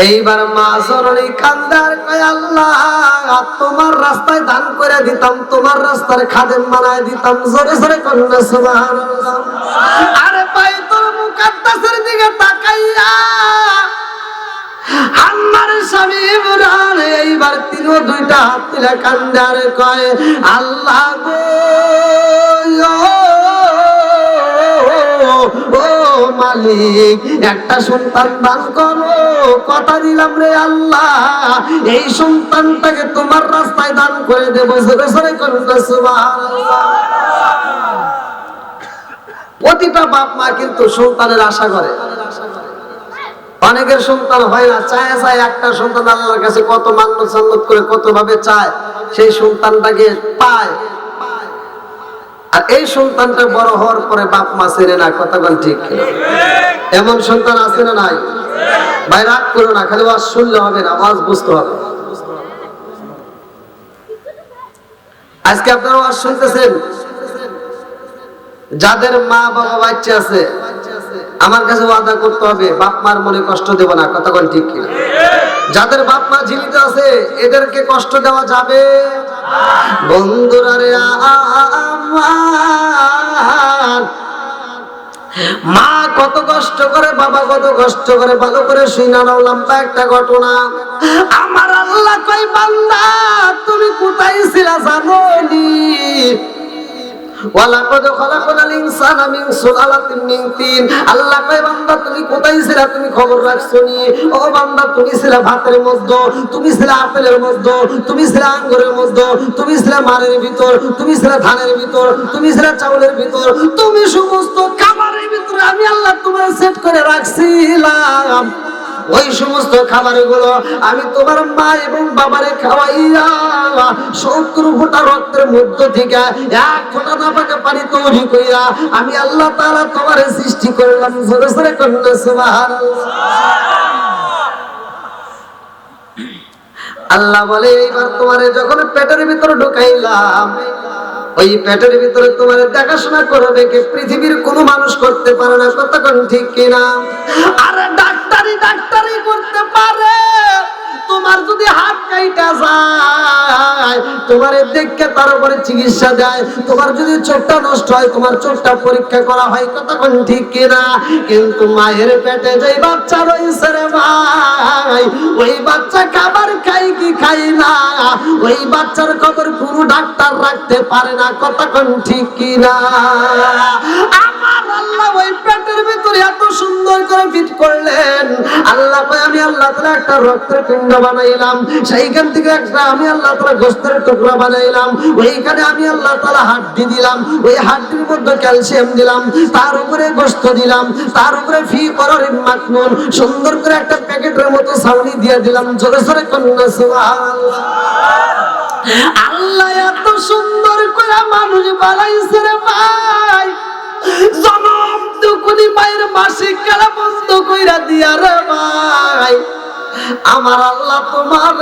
এইবার মা জননী কান্দার কয় আল্লাহ তোমার রাস্তায় দান করে দিতাম, তোমার রাস্তার খাদেম বানায় দিতাম। জোরে জোরে কন্যা সুবহানাল্লাহ। আরে বাইতুল মুকাদ্দাসের দিকে তাকাইয়া আমার স্বামী ইমরান এইবার তিনও দুইটা হাত তুলে কান্দার কয় আল্লাহ গো ও মালিক একটা সন্তান দান করো, কথা দিলাম রে আল্লাহ এই সন্তানটাকে তোমার রাস্তায় দান করে দেবো। জোরে জোরে কন্যা সুবহানাল্লাহ। প্রতিটা বাপ মা কিন্তু সন্তানের আশা করে। অনেকের সন্তান হয় না, চায় চায় একটা সন্তান আল্লাহর কাছে কত মান্নত সান্নত করে কত ভাবে চায় সেই সন্তানটাকে পায়। আর এই সন্তানটা বড় হওয়ার পরে বাপ মা চেনে না, কথা বল ঠিক কিনা? এমন সন্তান আছে না নাই? ভাই রাগ করো না, খালি ওয়াজ শুনলে হবে না, ওয়াজ বুঝতে হবে। আজকে আপনারা ওয়াজ শুনতেছেন, যাদের মা বাবা বাচ্চা আছে আমার কাছে ওয়াদা করতে হবে বাপ মার মনে কষ্ট দেব না, কথা বল ঠিক কিনা? যাদের বাপ মা জীবিত আছে এদেরকে কষ্ট দেওয়া যাবে বন্ধুরা রে আমার। মা কত কষ্ট করে, বাবা কত কষ্ট করে, ভালো করে শুনা নাও লম্বা একটা ঘটনা। আমার আল্লাহ কই বান্দা তুমি কোথায় ছিলা জানোনি? ওয়ালাকাদ খালাকনাল ইনসানা মিন সুলালাতিন মিন তিন। আল্লাহ কয় বান্দা তুমি কোথায় ছিলা, তুমি খবর রাখছনি? ও বান্দা তুমি ছিলা ভাতের মধ্যে, তুমি ছিলা আপেলের মধ্যে, তুমি ছিলা আঙ্গুরের মধ্যে, তুমি ছিলা মারের ভিতর, তুমি ছিলা ধানের ভিতর, তুমি ছিলা চাউলের ভিতর, তুমি সমস্ত খাবারের ভিতরে আমি আল্লাহ তোমার সেট করে রাখছিলাম। ওই সমস্ত খাবারগুলো আমি তোমার মা এবং বাবারে খাওয়াইয়া 70 ফোঁটা রক্তের মধ্য থেকে 1 ফোঁটা নাপাকে পানি তৈরি কইরা আমি আল্লাহ তাআলা তোমারে সৃষ্টি করলাম। জোরে জোরে কন্যা সুবহানাল্লাহ। আল্লাহ বলে এইবার তোমারে যখন পেটের ভিতরে ঢুকাইলাম ওই পেটের ভিতরে তোমারে দেখাশোনা করবে কে? পৃথিবীর কোনো মানুষ করতে পারে না, কথা কোন ঠিক কিনা? আরে ডাক্তারি করতে পারে। তোমার যদি হাত কাইটা যায় তোমার দেখে তার উপরে চিকিৎসা দেয়, তোমার যদি চোখটা নষ্ট হয় তোমার চোখটা পরীক্ষা করা হয়, কথা কোন ঠিক কিনা? কিন্তু মায়ের পেটে যে বাচ্চা রয়েছে রে ভাই, ওই বাচ্চা খাবার খাই কি খাই না ওই বাচ্চার খবর কোনো ডাক্তার রাখতে পারে না, কথা কোন ঠিক কিনা? আমার আল্লাহ ওই পেটের ভিতরে এত সুন্দর করে ফিট করলেন। আল্লাহ কয় আমি আল্লাহ তাআলা একটা রক্তের পিণ্ড বানাইলাম, সেইখান থেকে একটা আমি আল্লাহ তাআলা গোশতের টুকরা বানাইলাম, ওইখানে আমি আল্লাহ তাআলা হাড্ডি দিলাম, ওই হাড্ডির মধ্যে ক্যালসিয়াম দিলাম, তার উপরে গোশত দিলাম, তার উপরে ফি করারিন মাকনুন সুন্দর করে একটা প্যাকেটের মতো ছাউনি দিয়ে দিলাম। জোরে জোরে কন্যা সুবহানাল্লাহ। আল্লাহ এত সুন্দর করে মানুষ বানাইছে রে ভাই, জনম দুকুনি মায়ের মাসিক কালা বন্ধ কইরা দিয়া রে ভাই। আমার আল্লাহ তোমার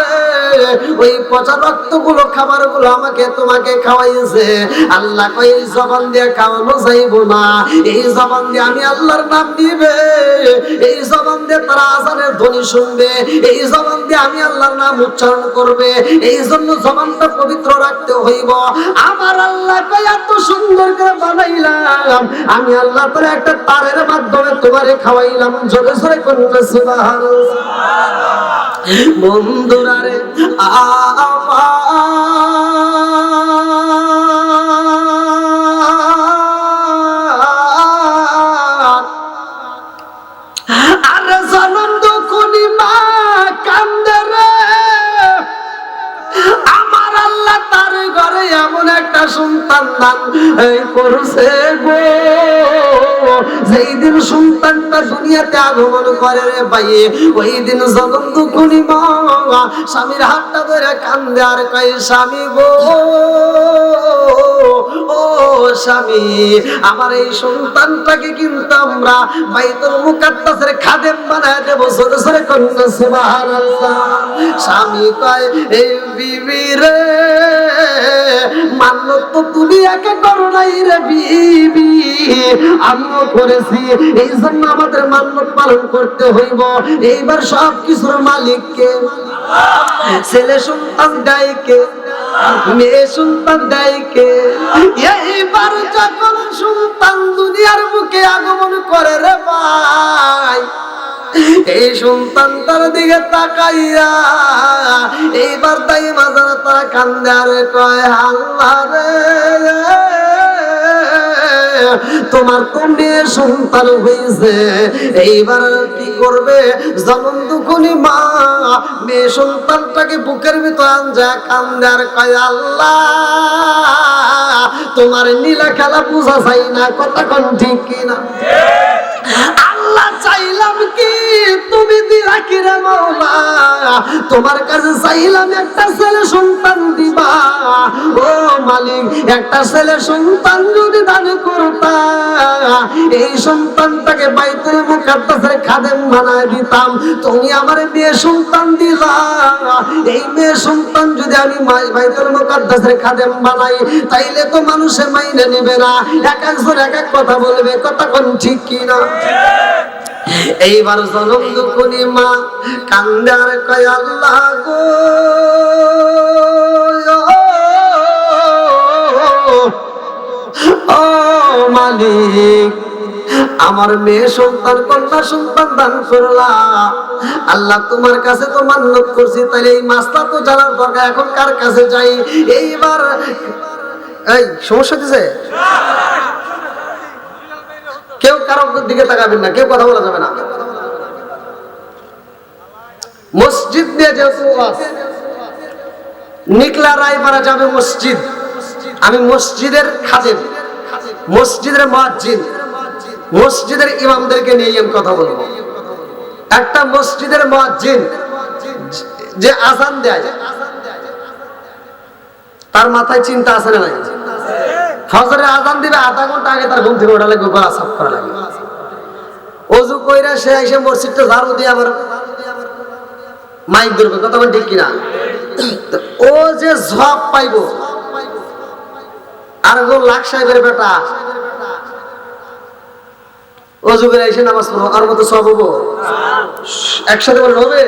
ওই পচা রক্তগুলো খাবারগুলো আমাকে তোমাকে খাওয়াইছে। আল্লাহ কই এই জবান দিয়ে খাওয়ানো যাইবো না, এই জবান দিয়ে আমি আল্লাহর নাম নিবে, এই জবান দিয়ে তারা আযানের ধ্বনি শুনবে, এই জবান দিয়ে আমি আল্লাহর নাম উচ্চারণ করবে, এই জন্য জবানটা পবিত্র রাখতে হইব। আমার আল্লাহ কই এত সুন্দর করে বানাইলাম আমি আল্লাহ তাআলা একটা তারের মাধ্যমে তোমারে খাওয়াইলাম। জোরে জোরে কন্যা সুবহানাল্লাহ। বন্ধুরা রে আরে জনম দুকুনি মা কান্দে রে, আমার আল্লাহ তার ঘরে এমন একটা সন্তান দান করছে গো, যেই দিন সন্তানটা দুনিয়াতে আগমন করে রে ভাই ওই দিন জনম দুকুনি মা স্বামীর হাতটা ধরে কান্দে আর কয় স্বামী গো ও স্বামী আমার এই সন্তানটাকে কিন্তু আমরা বাইতুল মুকাদ্দাসের খাদেম বানায় দেব। জোরে জোরে কন্যা সুবহানাল্লাহ। স্বামী কয় এই বিবি রে মান্নত তো তুমি একে করো নাই রে বিবি, আমিও করেছি, এই জন্য আমাদের মান্নত পালন করতে হইব। এইবার সব কিছুর মালিক কে? ছেলে সন্তান দেয় কে? মেয়ে সন্তান দেয় কে? এইবার যখন সন্তান দুনিয়ার বুকে আগমন করে রে ভাই, এই সন্তানটার দিকে তাকাইয়া এইবার তাই মাজার তারা কান্দে আর কয়, আল্লাহ রে তোমার তো মেয়ে সন্তান হয়েছে, এইবার কি করবে? জনম দুঃখনী মা মেয়ে সন্তানটাকে বুকের ভিতর আনজা কান্দে আর কয়, আল্লাহ তোমার নীলা খেলা বুঝা চাই না, কথা কোন ঠিক কিনা? আল্লাহ চাইলাম কি তুমি দিলা কি রে মাওলা, তোমার কাছে চাইলাম একটা ছেলে সন্তান দিবা। ও মালিক, একটা ছেলে সন্তান যদি দান করতা, এই সন্তানটাকে বাইতুল মুকাদ্দাসের খাদেম বানায় দিতাম। তুমি আমার মেয়ে সন্তান দিলা, এই মেয়ে সন্তান যদি আমি বাইতুল মুকাদ্দাসের খাদেম বানাই, তাইলে তো মানুষে মাইনে নেবে না, এক একজন এক এক কথা বলবে, কথা কোন ঠিক কিনা? এইবার জনম দুঃখনী মা কান্দার কয়, আল্লাহ গো ও মালিক, আমার মেয়ে সন্তান কন্যা সন্তান দান করলা, আল্লাহ তোমার কাছে তো মান্নত করছি, তাইলে এই মাসটা তো জানার দরকার, এখন কার কাছে যাই? এইবার এই সমস্যা দিছে, কেউ কারোর দিকে তাকাবেন না, কেউ কথা বলা যাবে না। মসজিদ দিয়ে যেহেতু নিকলা রায়পাড়া যাবে মসজিদ, আমি মসজিদের খাদেম, মসজিদের মুয়াজ্জিন, মসজিদের ইমামদেরকে নিয়ে আমি কথা বলবো। একটা মসজিদের মুয়াজ্জিন যে আযান দেয়, তার মাথায় চিন্তা আছে না নাই? ফজরের আযান দিবে, আধা ঘন্টা আগে তার ঘুম থেকে ওঠা লাগবে, গলা সাফ করা লাগবে, ওযু কইরা সে এসে মসজিদটা ঝাড়ু দিয়ে আবার মাইক ধরবে, কথা বল ঠিক কিনা? ও যে সওয়াব পাইবো, আর গো লাখ সাহেবের বেটা ওযু করে এসে নামাজ পড়ো, আর মতো সওয়াব হবো? একসাথে বললে হবে?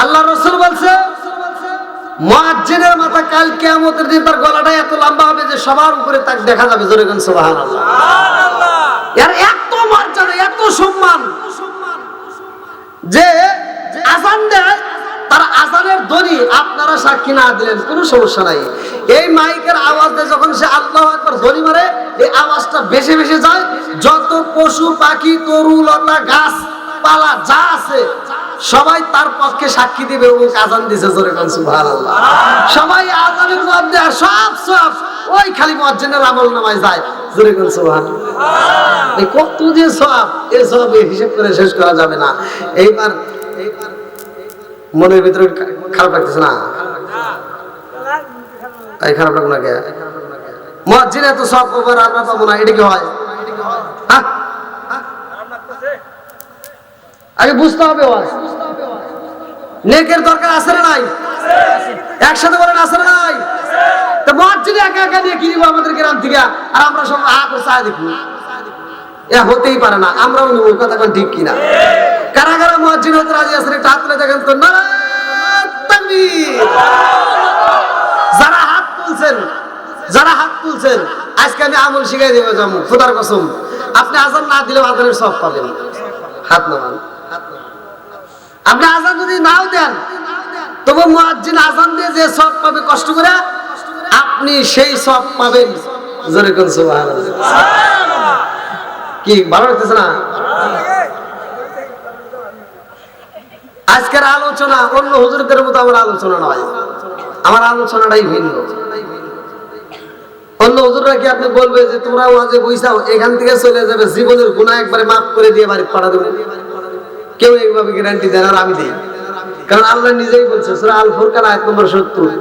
আল্লাহ রাসূল বলছে, মুয়াজ্জিনের মাথা কাল কিয়ামতের দিন তার গলাটা এত লম্বা হবে যে সবার উপরে তাকে দেখা যাবে। জোরে বলেন সুবহানাল্লাহ। এর এত মর্যাদা, এত সম্মান, যে আযান দেয় তার আযানের ধ্বনি আপনারা সাক্ষী না দিলেন কোনো সমস্যা নাই, এই মাইকের আওয়াজ দিয়ে যখন সে আল্লাহু আকবার ধ্বনি মারে, এই আওয়াজটা ভেসে ভেসে যায়, যত পশু পাখি তরু লতা গাছ পালা যা আছে সবাই তার পক্ষে সাক্ষী দিবে ও আযান দিয়েছে। জোরে বলেন সুবহানাল্লাহ। সবাই আযানের জবাব দেয়, সব ওই খালি মুয়াজ্জিনের আমলনামায় যায়। জোরে বলেন সুবহানাল্লাহ। এই কত যে সওয়াব, এই সওয়াবের হিসাব করে শেষ করা যাবে না। এইবার মনের ভিতরে খারাপ লাগতেছে না? এই খারাপ লাগবে না কে? মুয়াজ্জিন এত সওয়াব পাবো আর আমরা পাবো না, এটা কি হয়? আগে বুঝতে হবে, নেকের দরকার আছে না নাই? একসাথে বলেন আছে না নাই? তো মুয়াজ্জিন একা একা নিয়ে কি দিব আমাদের গ্রাম থেকে, আর আমরা সব করে চা দেখবো? এ হতেই পারে না, আমরাও নিব, কথা কোন ঠিক কিনা? কারা কারা মুয়াজ্জিন হতে রাজি আছেন একটু হাত তুলে দেখেন তো। নারায়ে তাকবীর। যারা হাত তুলছেন আজকে আমি আমল শিখাই দেবো, যেমন খোদার কসম, আপনি আযান না দিলেও আযানের সওয়াব পাবেন। হাত নামান। আপনি আযান যদি নাও দেন, তবু মুয়াজ্জিন আযান দিয়ে যে সওয়াব পাবে কষ্ট করে, আপনি সেই সওয়াব পাবেন। জোরে কোন সুবহানাল্লাহ। কি ভালো লাগতেছে না? আজকের আলোচনা অন্য হুজুরদের মতো আমার আলোচনা নয়, আমার আলোচনাটাই ভিন্ন। অন্য হুজুররা কি আপনি বলবে যে তোমরা ওয়াজে বইসাও, এখান থেকে চলে যাবে, জীবনের গুনাহ একবারে মাফ করে দিয়ে বাড়ি পাঠা দেবে? কেউ এইভাবে গ্যারান্টি দেন, আর আমি দেই। কারণ আল্লাহ নিজেই বলছে সূরা আল ফুরকান আয়াত নম্বর 70,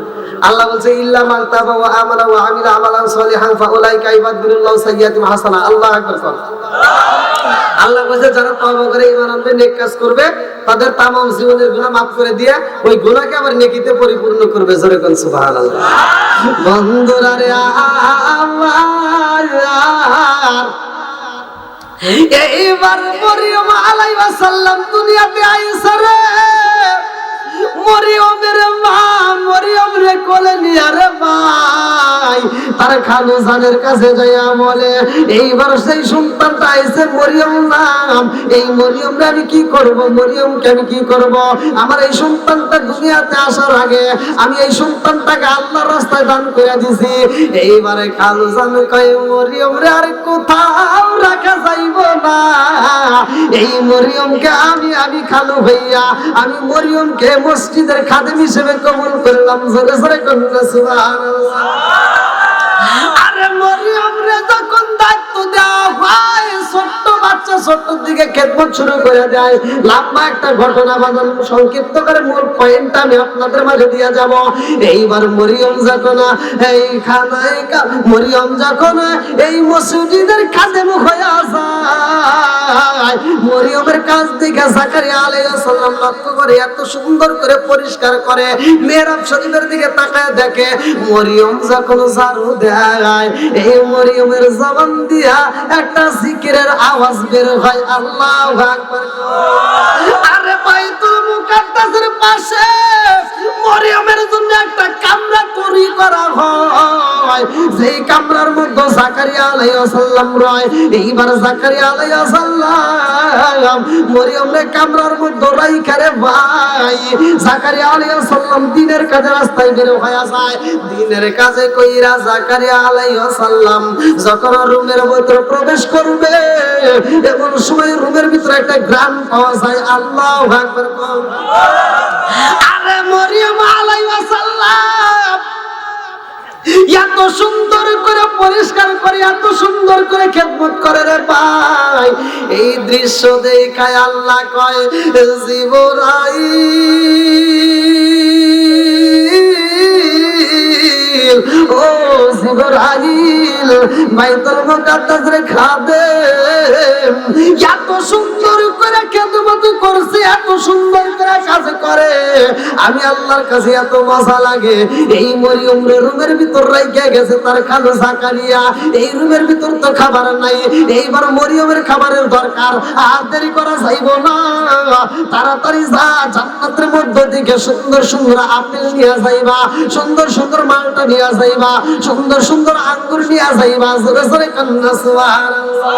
আল্লাহ বলছে ইল্লা মান তাবা ওয়া আমানা ওয়া আমিলা আমালান সলিহান ফাউলাইকা ইবাদুল্লাহু সাইয়্যাতিম হাসানা। আল্লাহু আকবার। আল্লাহ বলেছে যারা তওবা করে ঈমান আনবে নেক কাজ করবে তাদের তামাম জীবনের গুনাহ মাফ করে দিয়ে ওই গুনাহকে আবার নেকিতে পরিপূর্ণ করবে। জোরে কোন সুবহানাল্লাহ। বন্ধুরা রে আমার এইবার মরিয়ম আলাইহিস সালাম দুনিয়াতে আইসা রে, মরিয়মের মা মরিয়ম রে কোলে নিয়ে রে ভাই তার খালু জানের কাছে যাইয়া বলে এইবার সেই সন্তানটা আইছে মরিয়ম নাম, এই মরিয়ম রে আমি কি করব, মরিয়মকে আমি কি করব, আমার এই সন্তানটা দুনিয়াতে আসার আগে আমি এই সন্তানটাকে আল্লাহর রাস্তায় দান করে দিছি। এইবারে খালু জান কয় মরিয়ম রে আর কোথাও রাখা যাইব না, এই মরিয়মকে আমি খালু ভাইয়া আমি মরিয়মকে মসজিদের খাদেম হিসেবে কবুল করলাম। জোরে জোরে কন্যা সুবহানাল্লাহ। আরে মরিয়ম রে যখন দায়িত্ব দেওয়া হয় ছোট্ট বাচ্চা ছোট্ট দিকে খেদমত শুরু করে দেয়। লম্বা একটা ঘটনা বানান সংক্ষিপ্ত করে মূল পয়েন্ট আমি আপনাদের মাঝে দিয়ে যাব। এইবার মরিয়ম যখন মরিয়ম যখন এই মসজিদের খাদেম হয়ে যায়, মরিয়মের কাজ দেখে জাকারিয়া আলাইহিস সালাম লক্ষ্য করে এত সুন্দর করে পরিষ্কার করে মিহরাব শরীফের দিকে তাকায় দেখে মরিয়ম যখন ঝাড়ু দেয় এই মরিয়মের জবান দিয়া একটা জিকিরের আওয়াজ বের হয়, আল্লাহু আকবার। আরে বাইতুল মুকাদ্দাসের পাশে মরিয়মের জন্য একটা কামরা তৈরি করা হয়, যেই কামরার মধ্যে জাকারিয়া আলাইহিস সালাম রয়। এইবার জাকারিয়া আলাইহিস সালাম মরিয়মের কামরার মধ্যে রাইখা রে ভাই জাকারিয়া আলাইহিস সালাম দিনের কাজে রাস্তায় বের হয়ে যায়। দিনের কাজে কইরা জাকারিয়া আলাইহিস সালাম যখন রুমের ভিতরে প্রবেশ করবে এমন সময় রুমের ভিতরে একটা ঘ্রাণ পাওয়া যায়, আল্লাহু আকবার। আরে মরিয়ম আলাইহিস সালাম এত সুন্দর করে পরিষ্কার করে এত সুন্দর করে খেদমত করে রে ভাই, এই দৃশ্য দেখায় আল্লাহ কয় জিবরাইল ও জিবরাইল বাইতুল মুকাদ্দাসের খাদেম এত সুন্দর করে খেদমত করছে এত সুন্দর করে কাজ করে আমি আল্লাহর কাছে এত মজা লাগে। এই মরিয়ম রুমের ভিতর রাইখা গেছে তার খালু জাকারিয়া, এই রুমের ভিতর তো খাবার নাই, এইবার মরিয়মের খাবারের দরকার, আর দেরি করা যাইব না, তাড়াতাড়ি যা জান্নাতের মধ্য থেকে সুন্দর সুন্দর আপেল নিয়ে যাইবা, সুন্দর সুন্দর মালটা নিয়ে যাইবা, সুন্দর সুন্দর আঙ্গুর নিয়ে যাইবা। জোরে জোরে কান্না সুবহানাল্লাহ।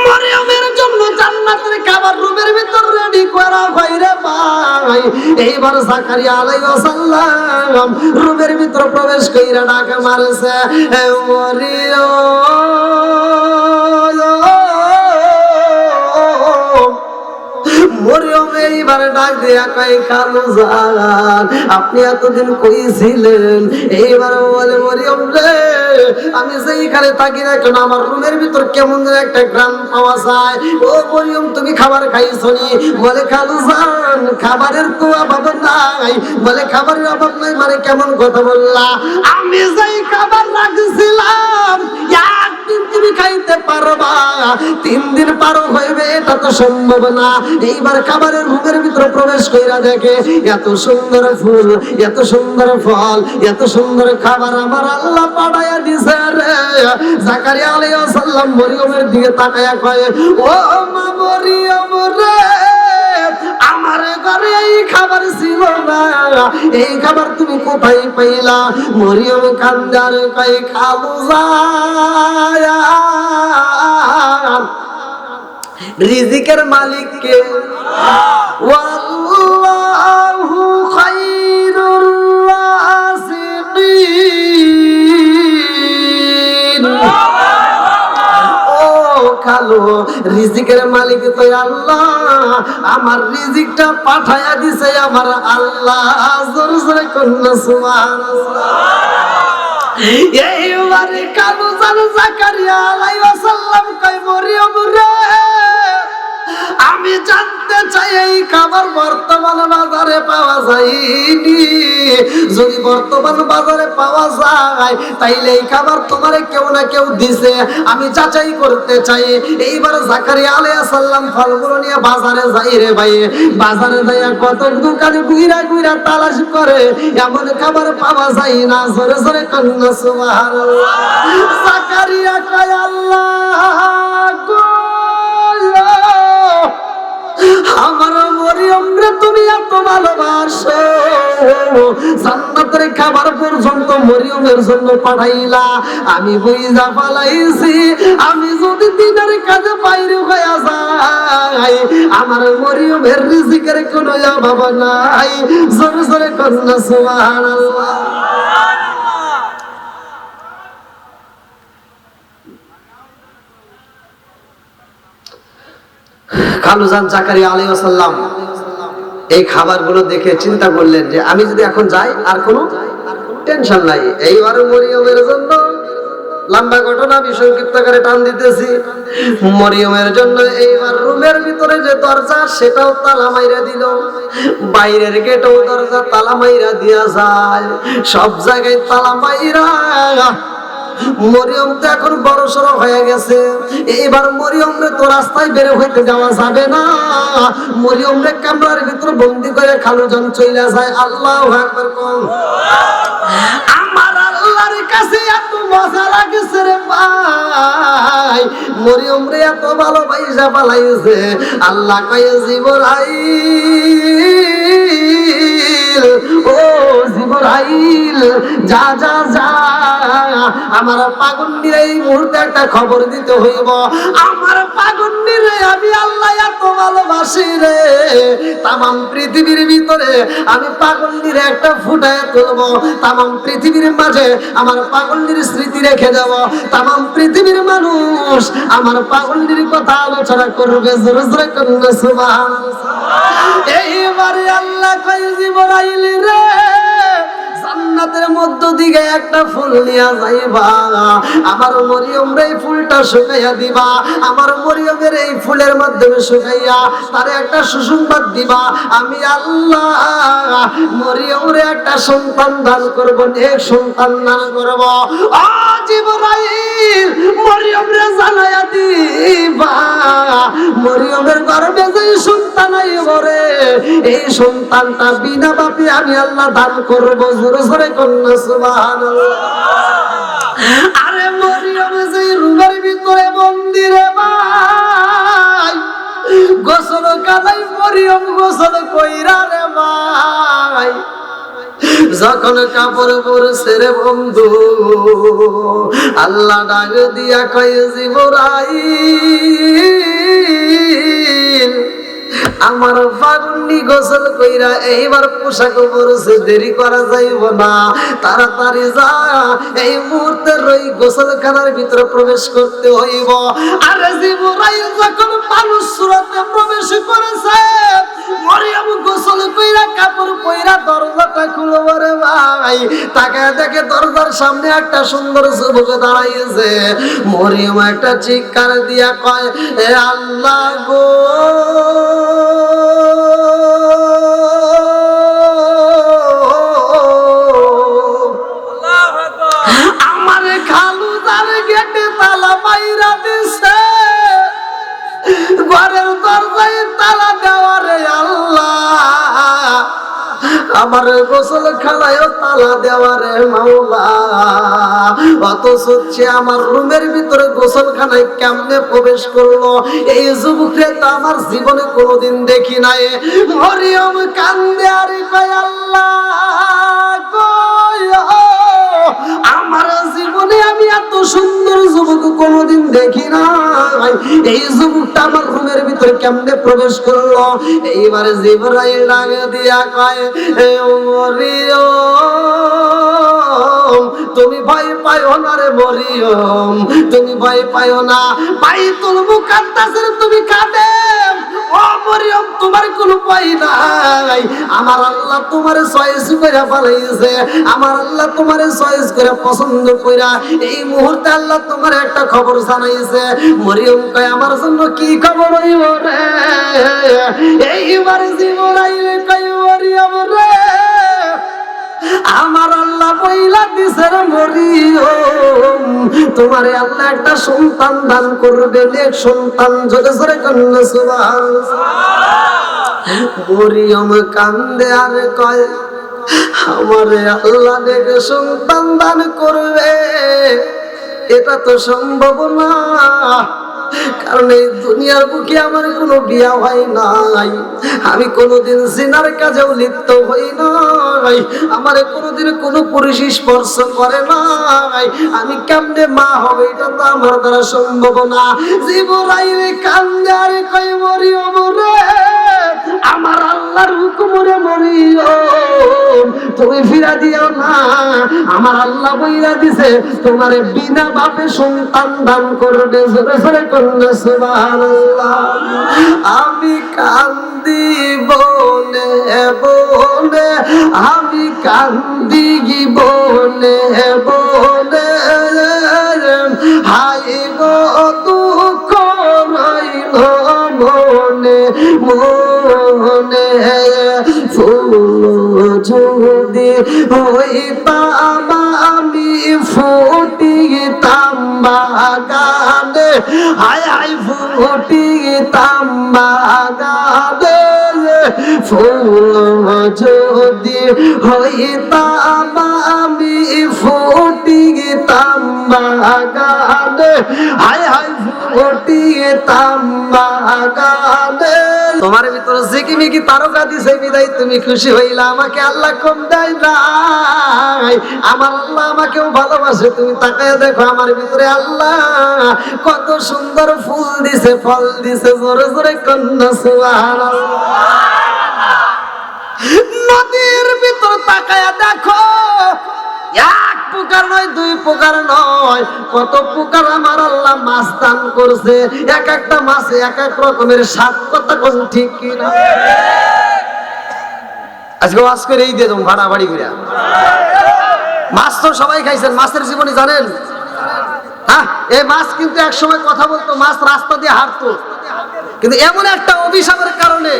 মরিয়মের জন্য জান্নাতের খাবার রুমের ভিতর রেডি করা হইরে ভাই। এইবার জাকারিয়া আলাইহিস সালাম রুমের ভিতর প্রবেশ কইরা ডাক মারছে মরিয়ম এইবার ডাক দিয়া কয় খালু জান আপনি এতদিন কই ছিলেন? এইবার বলে মরিয়ম রে আমি যেইখানে থাকি না কেন আমার রুমের ভিতর কেমন একটা ঘ্রাণ পাওয়া যায়। ও মরিয়ম তুমি খাবার খাইছো নি? বলে খালু জান খাবারের তো অভাব নাই। বলে খাবারের অভাব নাই মানে কেমন কথা বললা? আমি যেই খাবার রাখছিলাম একদিন তুমি খাইতে পারবা, 3 দিন পারো হইবে এটা তো সম্ভব না। এইবার খাবারের রুমের ভিতরে প্রবেশ কইরা দেখে এত সুন্দর ফুল এত সুন্দর ফল এত সুন্দর খাবার আমার আল্লাহ পাঠাইয়া দিছে রে। জাকারিয়া আলাইহিস সালাম মরিয়মের দিকে তাকায়া কয় ও মা মরিয়ম রে আমার ঘরে এই খাবার ছিল না, এই খাবার তুমি কোথায় পাইলা? মরিয়ম কান্দার কয় খালু জান রিজিকের মালিক কে? ওয়াল্লাহু খায়রুর রাযিকিন। ও খালু রিজিকের মালিক তো আল্লাহ, আমার রিজিকটা পাঠায়া দিছে আমার আল্লাহ। জোরে জোরে কন্যা সুবহানাল্লাহ। এইবারে খালু জান জাকারিয়া আলাইহিস সালাম কয় মরিয়ম রে আমি জানতে চাই এই খাবার বর্তমান বাজারে পাওয়া যায়নি। যদি বর্তমান বাজারে পাওয়া যায় তাইলে এই খাবার তোমারে কেউ না কেউ দিছে, আমি যাচাই করতে চাই। এইবার জাকারিয়া আলাইহিস সালাম ফলগুলো নিয়ে বাজারে যাই রে ভাই। বাজারে যাইয়া কত দোকানে ঘুরা ঘুরা তালাশ করে, এমন খাবার পাওয়া যায় না। জোরে জোরে কান্না সুবহানাল্লাহ। জাকারিয়া কয় আল্লাহ গো, আমার মরিয়ম রে তুমি এত ভালোবাসো, জান্নাতের খাবার পর্যন্ত মরিয়মের জন্য পাঠাইলা। আমি বুঝা পালাইছি, আমি যদি দিনের কাজে বাইরে হয়ে যাই আমার মরিয়মের রিজিকের কোনো অভাব নাই। জোরে জোরে কান্না সুবহানাল্লাহ। খালুজান জাকারিয়া আলাইহিস সালাম এই খাবারগুলো দেখে চিন্তা করলেন যে আমি যদি এখন যাই আর কোনো টেনশন নাই। এইবার মরিয়মের জন্য লম্বা ঘটনা সংক্ষিপ্ত করে টান দিতেছি। মরিয়মের জন্য এইবার রুমের ভিতরে যে দরজা সেটাও তালা মাইরা দিল, বাইরের গেটও দরজা তালা মাইরা দিয়া যায়, সব জায়গায় তালা মাইরা। মরিয়ম তো এখন বড় সড়ো হয়ে গেছে, এইবার মরিয়ম রে তো রাস্তায় বের হইতে যাওয়া যাবে না। মরিয়ম রে কামরার ভিতর বন্দি করে খালুজান চলে যায়। আল্লাহু আকবার। আমার আল্লাহর কাছে এত মজা লাগছে রে ভাই, মরিয়ম রে এত ভালোবাসা পালাইছে। আল্লাহ কয়ে জিবরাইল, ও জিবরাইল যা যা যা, আমার পাগন্ডির এই মুহূর্তে একটা খবর দিতে হইব। আমার পাগন্ডির আমি আল্লাহ এত ভালোবাসি রে, তামাম পৃথিবীর ভিতরে আমি পাগন্ডির একটা ফুটায় তুলব, তামাম পৃথিবীর মাঝে আমার পাগন্ডির স্মৃতি রেখে যাব, তামাম পৃথিবীর মানুষ আমার পাগন্ডির কথা আলোচনা করবে। জোরে জোরে কান্না সুবহানাল্লাহ। এইবারে আল্লাহ কয় জিবরাইল রে, জান্নাতের মধ্য দিকে একটা ফুল নিয়ে যাইবা, আমার মরিয়ম রে এই ফুলটা শুকাইয়া দিবা, আমার মরিয়মের এই ফুলের মাধ্যমে শুকাইয়া তারে একটা সুসংবাদ দিবা, আমি আল্লাহ মরিয়ম রে একটা সন্তান দান করব, এক সন্তান দান করব। ও জিবরাইল মরিয়ম রে জানাইয়া দিবা, মরিয়মের গর্ভে যে সন্তান আইব রে, এই সন্তানটা বিনা বাপে আমি আল্লাহ দান করব। জোরে জোরে কন্যা সুবহানাল্লাহ। আরে মরিয়ম যে রুমের ভিতরে বন্দি রে ভাই, গোসল কালাই মরিয়ম গোসল কইরা রে ভাই, যখন কাপড় পরছে রে বন্ধু আল্লাহ ডাক দিয়া কয় জিবরাইল আমার ফাগুনি গোসল কইরা এইবার পোশাক পরছে, দেরি করা যাইব না, তাড়াতাড়ি যা, এই মুহূর্তে ওই গোসলখানার ভিতরে প্রবেশ করতে হইব। আর জিবরাইল যখন মানুষ সুরতে প্রবেশ করেছে, মরিয়ম গোসল কইরা কাপড় পইরা দরজাটা খুলব রে ভাই, তাকায় দেখে দরজার সামনে একটা সুন্দর যুবক দাঁড়াইছে। মরিয়ম একটা চিৎকার দিয়া কয়, এ আল্লাহ গো, আমার খালুদার গেটে তালা মাইরা দিছে, ঘরের দরজায় তালা দেওয়া রে আল্লাহ, আমার গোসলখানায় তালা দেওয়া রে মাওলা। অথচ আমার রুমের ভিতরে গোসলখানায় কেমনে প্রবেশ করলো এই যুবকরে তো আমার জীবনে কোনোদিন দেখি নাই। মরিয়ম কান্দে আর কয় আল্লাহ গো, আমার জীবনে আমি এত সুন্দর যুবক কোনোদিন দেখি নাই, এই যুবকটা আমার রুমের ভিতরে কেমনে প্রবেশ করলো। এইবারে জিবরাইল ডাক দিয়া কয়, এ মরিয়ম তুমি ভয় পাইও না রে মরিয়ম, তুমি ভয় পাইও না। বাইতুল মুকাদ্দাসের তুমি খাদেম, ও মরিয়ম তোমার কোনো ভয় নাই। আমার আল্লাহ তোমারে চয়েস করে ফেলাইছে, আমার আল্লাহ তোমারে চয়েস করে পছন্দ কইরা এই মুহূর্তে আল্লাহ তোমার একটা খবর জানাইছে। মরিয়ম কয় আমার জন্য কি খবর হইব রে? এইবার জিবরাইল কয় মরিয়ম রে, আমার আল্লাহ বইলা দিছে রে মরিয়ম, তোমারে আল্লাহ একটা সন্তান দান করবে, নেক সন্তান। জোরে জোরে কন্যা সুবহানাল্লাহ। মরিয়ম কান্দে আর কয় আমারে আল্লাহ নেক সন্তান দান করবে, এটা তো সম্ভব না, কারণ এই দুনিয়ার বুকে আমার কোনো বিয়া হয় নাই, আমি কোনোদিন জিনার কাজেও লিপ্ত হই নাই, আমারে কোনোদিন কোনো পুরুষ স্পর্শ করে নাই, আমি কেমনে মা হবে এটা তো আমার দ্বারা সম্ভব না। জিবরাইল কান্দে আর কই মরিয়ম রে, আমার আল্লাহর হুকুম রে মরিয়ম, তুমি ফিরা দিও না, আমার আল্লাহ বইলা দিছে তোমারে বিনা বাপে সন্তান দান করবে। জোরে জোরে কন্যা সুবহানাল্লাহ। আমি কান্দি বলে বলে, আমি কান্দি বলে বলে, হাই গো দুঃখ রইল মনে মনে, ফুল যদি হইতাম আমি ফুটিতাম বাগানে, হায় হায় ফুটিতাম বাগানে, ফুল যদি হইতাম আমি ফুটিতাম বাগানে, হায় হায় ফুটিতাম বাগানে। তোমার ভিতরে জিকিমিকি তারকা দিছে বিদায় তুমি খুশি হইলা, আমাকে আল্লাহ কম দেয় নাই, আমার আল্লাহ আমাকেও ভালোবাসে। তুমি তাকায় দেখো আমার ভিতরে আল্লাহ কত সুন্দর ফুল দিছে, ফল দিছে। জোরে জোরে কন্যা সুবহানাল্লাহ। নদীর ভিতর তাকায় দেখো, এক প্রকার নয়, দুই প্রকার নয়, কত প্রকার আমার আল্লাহ মাছ দান করছে। এক একটা মাছে এক এক রকমের স্বাদ। কথা কোন ঠিক কিনা? আজকে মাছ করে এই দিয়ে দেবো ভাড়া বাড়ি করে। মাছ তো সবাই খাইছেন, মাছের জীবনী জানেন? হ্যাঁ, এই মাছ কিন্তু এক সময় কথা বলতো, মাছ রাস্তা দিয়ে হাঁটতো, কিন্তু এমন একটা অভিশাপের কারণে,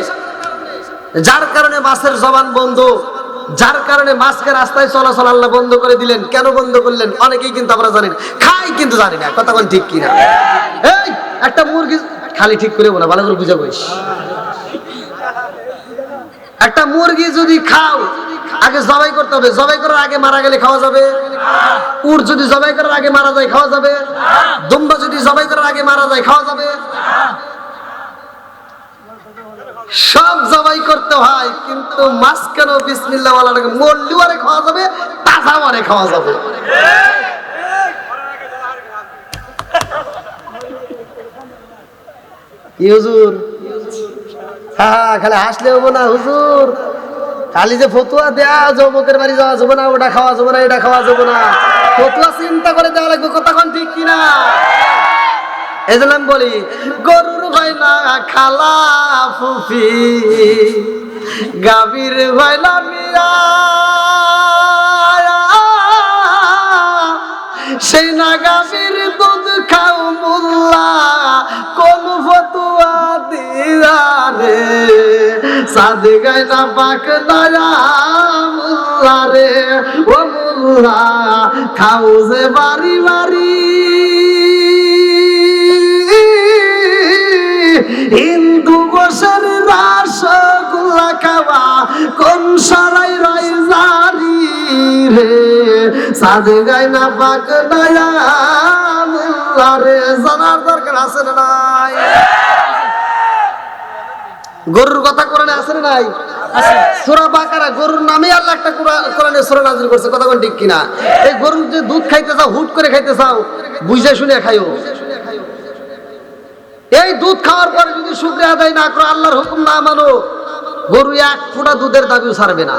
যার কারণে মাছের জবান বন্ধ, যার কারণে মাছকে রাস্তায় চলাচল আল্লাহ বন্ধ করে দিলেন। কেন বন্ধ করলেন অনেকেই কিন্তু আমরা জানেন, খাই কিন্তু জানি না। কথা বল ঠিক কিনা? এই একটা মুরগি খালি ঠিক করে বলা, ভালো করে বুঝা বইস। একটা মুরগি যদি খাও, আগে জবাই করতে হবে। জবাই করার আগে মারা গেলে খাওয়া যাবে? উট যদি জবাই করার আগে মারা যায় খাওয়া যাবে? দুম্বা যদি জবাই করার আগে মারা যায় খাওয়া যাবে? সব জবাই করতে হয়, কিন্তু মাছ কেন বিসমিল্লাহ বলা লাগে? মরলেও আরে খাওয়া যাবে, তাজা আরে খাওয়া যাবে। কি হুজুর? হ্যাঁ, খালি হাসলে হবো না হুজুর, খালি যে ফতুয়া দেয়া যমুকের বাড়ি যাওয়া যাবো না, ওটা খাওয়া যাবো না, এটা খাওয়া যাবো না, ফতুয়া চিন্তা করে দেওয়া লাগবে। কথা কোন ঠিক কিনা? এই জন্য আমি বলি, গরুর হয় না খালা ফুফি, গাভীর হয় না মিয়া, সেই না গাভীর দুধ খাও মুল্লা, কোন ফতুয়া দিয়া রে, সাদে গায় না পাক দয়া মুল্লা রে, ও মুল্লা খাও যে বাড়ি বাড়ি, হিন্দু গোসের রসগোল্লা খাওয়া কোন সরাই রয় জারি রে, সাদে গায় না পাক দয়া মুল্লা রে। জানার দরকার আছে না নাই? গরুর কথা কোরআনে আছে না নাই? সূরা বাকারা, গরুর নামে আল্লাহ একটা কোরআনে সূরা নাযিল করছে। কথা কোন ঠিক কিনা? এই গরুর যে দুধ খাইতে চাও, হুট করে খাইতে চাও, বুঝে শুনে খাইও। এই দুধ খাওয়ার পরে যদি শুকরিয়া আদায় না করো, আল্লাহর হুকুম না মানো, গরু এক ফোঁটা দুধের দাবিও ছাড়বে না।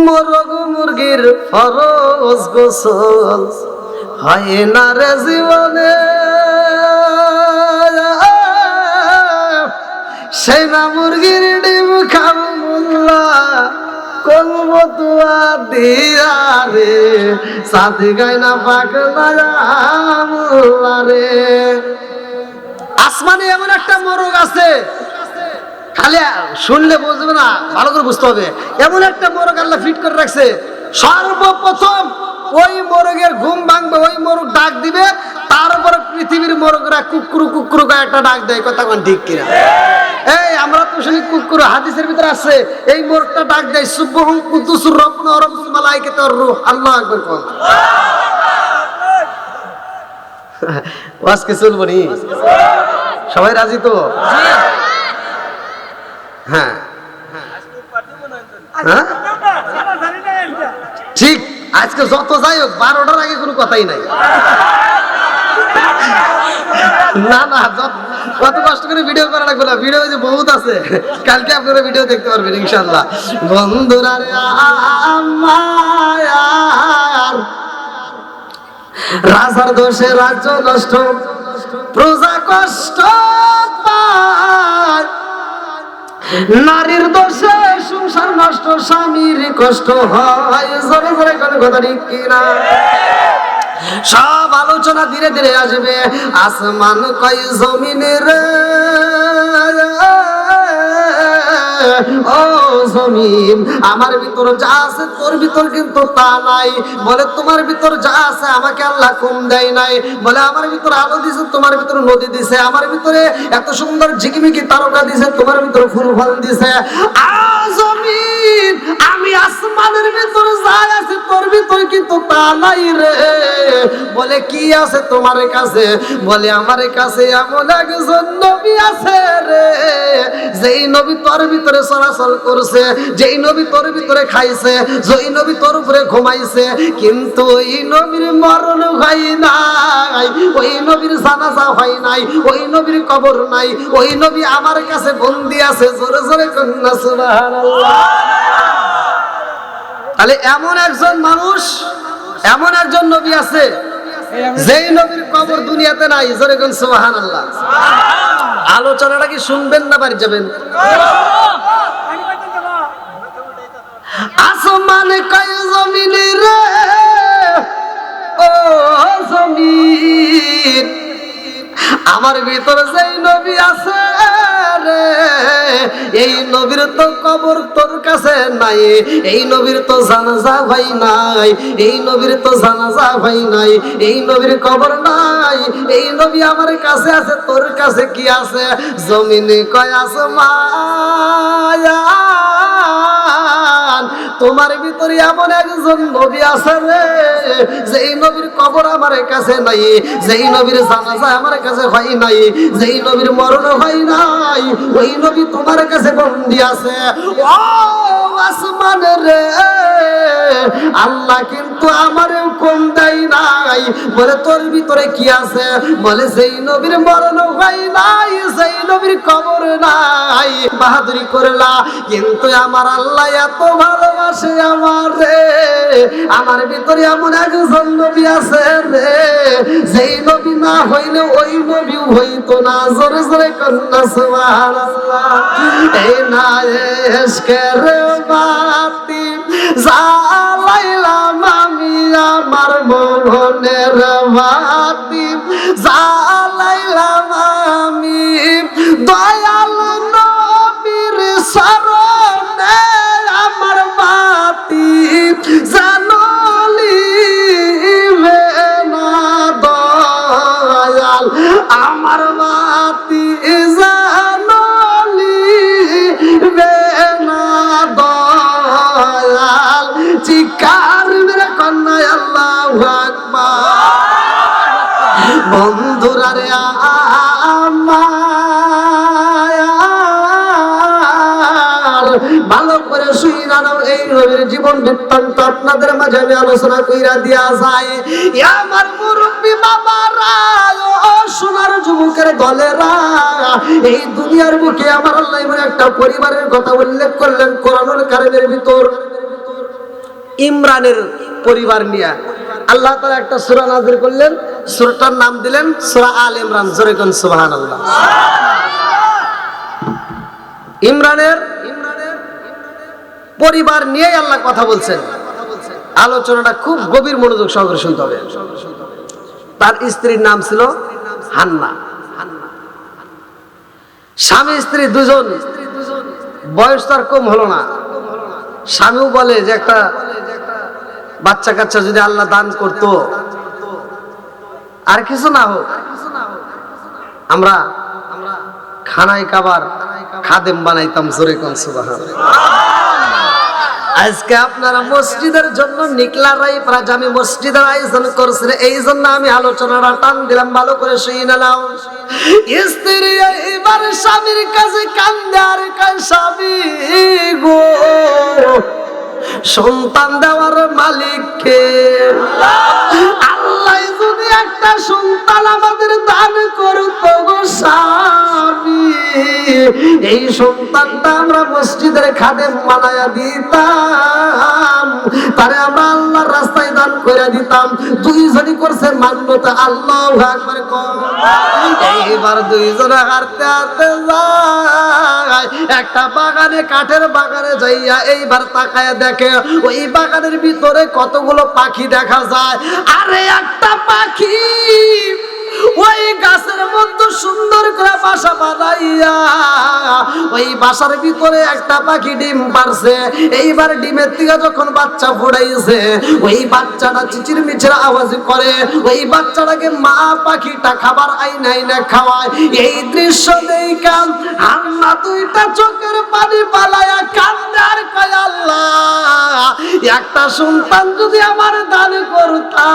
মোরগ মুরগির ফরজ গোসল হয় না রে জীবনে, সেই না মুরগির ডিম খাবো মোল্লা কলব তুয়া দিয়া রে, সাথে গায় না পাকলা মোল্লা রে। আসমানে এমন একটা মোরগ আছে, খালি শুনলে বুঝবে না, ভালো করে বুঝতে হবে। এমন একটা মোরগ আল্লাহ ফিট করে রাখছে, সর্বপ্রথম ওই মোরগের ঘুম ভাঙবে, ওই মোরগ ডাক দিবে, তার উপরে পৃথিবীর মোরগরা কুকুরু কুকুরু করে একটা ডাক দেয়। কথা কোন ঠিক কিনা? এই আমরা তো শুনি কুকুরু, হাদিসের ভিতরে আছে এই মোরগটা ডাক দেয় সুবহুন কুদ্দুসুর রব্বুনা ওয়া রব্বুল মালাইকাতি ওয়ার রূহ। আল্লাহু আকবার কোন। ওয়াজ কি চলবো নি? সবাই রাজি তো? হ্যাঁ ঠিক। আজকে যত যাই হোক 12টার আগে কোনো কথাই নাই। না না, কত কষ্ট করে ভিডিও করা লাগবে না, ভিডিও যে বহুত আছে, কালকে আপনারা ভিডিও দেখতে পারবেন ইনশাআল্লাহ। বন্ধুরা রে আমার রাজার দোষে রাজ্য নষ্ট, প্রজা কষ্ট পায়, নারীর দোষে সংসার নষ্ট, স্বামীর কষ্ট হয়। জোরে জোরে কোনো কথা ঠিক কিনা? সব আলোচনা ধীরে ধীরে আসবে। আসমান কয় জমিনের ও জমিন, আমার ভিতর যা আছে তোর ভিতর কিন্তু তা নাই। বলে তোমার ভিতর যা আছে আমাকে আল্লাহ কম দেয় নাই। বলে আমার ভিতর আলো দিছে, তোমার ভিতর নদী দিছে। আমার ভিতরে এত সুন্দর ঝিকিমিকি তারকা দিছে, তোমার ভিতর ফুল ফল দিছে। জমিন, আমি আসমানের ভিতর যা আছে তোর ভিতর কিন্তু তা নাই রে। বলে কি আছে তোমার কাছে? বলে আমার কাছে এমন একজন নবী আছে রে, যেই নবী তোর ভিতরে চলাচল করছে, যেই নবী তোর ভিতরে খাইছে, যেই নবী তোর উপরে ঘুমাইছে, কিন্তু ওই নবীর মরণ হয় নাই, ওই নবীর জানাজা হয় নাই, ওই নবীর কবর নাই, ওই নবী আমার কাছে বন্দী আছে। জোরে জোরে কন্যা সুবহানাল্লাহ। তাহলে এমন একজন মানুষ, এমন একজন নবী আছে যেই নবীর কবর দুনিয়াতে নাই। জোরে কোন সুবহানাল্লাহ। আলোচনাটা কি শুনবেন না বাড়ি যাবেন? আসমান কয় জমিনে রে, ও জমিন, আমার ভিতরে যেই নবী আছে রে, এই নবীর তো কবর তোর কাছে নাই, এই নবীর তো জানাজা ভাই নাই, এই নবীর তো জানাজা ভাই নাই, এই নবীর কবর নাই, এই নবী আমার কাছে আছে, তোর কাছে কি আছে? জমিনে কয় আসমান, তোমার ভিতরে এমন একজন নবী আছে রে, যেই নবীর কবর আমার কাছে নাই, যেই নবীর জানাজা আমার কাছে হয় নাই, যেই নবীর মরণ হয় নাই, ওই নবী তোমার কাছে বন্দী আছে। ও আসমান রে, আল্লাহ কিন্তু আমারে কম দেয় নাই। বলে তোর ভিতরে কি আছে? বলে যেই নবীর মরণ হয় নাই, যেই নবীর কবর নাই। বাহাদুরি করলা, কিন্তু আমার আল্লাহ এত ভালোবাসে আমার রে, আমার ভিতরে এমন একজন নবী আছে রে, যেই নবী না হইলে ওই নবী হইতো না। জোরে জোরে কন্যা সুবহানাল্লাহ। এই না এশকের বাতি জ্বালাইলাম আমি, আমার মনের বাতি জ্বালাইলাম আমি, দয়াল নবীর শরণে আমার বাতি জ্বালিবে না দয়াল, আমার বাতি জ্বালিবে না দয়াল। চিৎকার মেরে কন্যা আল্লাহু আকবার। বন্ধুরা রে আমার, ভালো করে শুইনা নাও, এই নবীর জীবন বৃত্তান্ত আপনাদের মাঝে আমি আলোচনা কইরা দিয়া যায়। আমার মুরব্বী বাবারা, ও সোনার যুবকের দলেরা, এই দুনিয়ার বুকে আমার আল্লাহ এমন একটা পরিবারের কথা উল্লেখ করলেন কোরআনুল কারীমের ভিতর। ইমরানের পরিবার নিয়ে আল্লাহ তাআলা একটা সূরা নাযিল করলেন, সূরাটার নাম দিলেন সূরা আল ইমরান। জোরে কোন সুবহানাল্লাহ। ইমরানের পরিবার নিয়ে আল্লাহ কথা বলছেন। আলোচনাটা খুব গভীর মনোযোগ সহকারে শুনতে হবে। তার স্ত্রীর নাম ছিল হান্না। স্বামী স্ত্রী দুজন, বয়স তার কম হলো না। স্বামীও বলে যে একটা বাচ্চা কাচ্চা যদি আল্লাহ দান করতো, আর কিছু না হোক, আমরা খানায় কাবার খাদেম বানাইতাম। জোরে কোন সুবহানাল্লাহ। আজকে আপনারা মসজিদের জন্য নিকলারাই প্রাজামি মসজিদের আয়োজন করছেন, এই জন্য আমি আলোচনাটা টান দিলাম, ভালো করে শুনে নাও। স্ত্রী এবার স্বামীর কাছে কান্দে আর কয়, স্বামী গো, সন্তান দেওয়ার মালিক কে? আল্লাহ যদি একটা সন্তান আমাদের দান করতো গো স্বামী, এই সন্তানটা আমরা মসজিদের খাদেম বানায়া দিতাম, তারে আমরা আল্লাহর রাস্তায় দান করে দিতাম। দুইজনই করছে মান্যতা, আল্লাহু আকবার কর। এইবার দুইজনে হাঁটতে হাঁটতে যায় একটা বাগানে, কাঠের বাগানে যাইয়া এইবার তাকায়া দেখে ওই বাগানের ভিতরে কতগুলো পাখি দেখা যায়। আরে একটা পাখি ওই গাছের মধ্যে সুন্দর করে বাসা বানাইয়া ওই বাসার ভিতরে একটা পাখি ডিম পারছে। এইবার ডিমের থেকে যখন বাচ্চা ফুটাইছে, ওই বাচ্চাটা চিচির মিচির আওয়াজ করে, ওই বাচ্চাটাকে মা পাখিটা খাবার আইনা আইনা খাওয়ায়। এই দৃশ্য দেখা হান্না দুইটা চোখের পানি পালায়া কান্দে আর কয়, আল্লাহ একটা সন্তান যদি আমার দান করতা,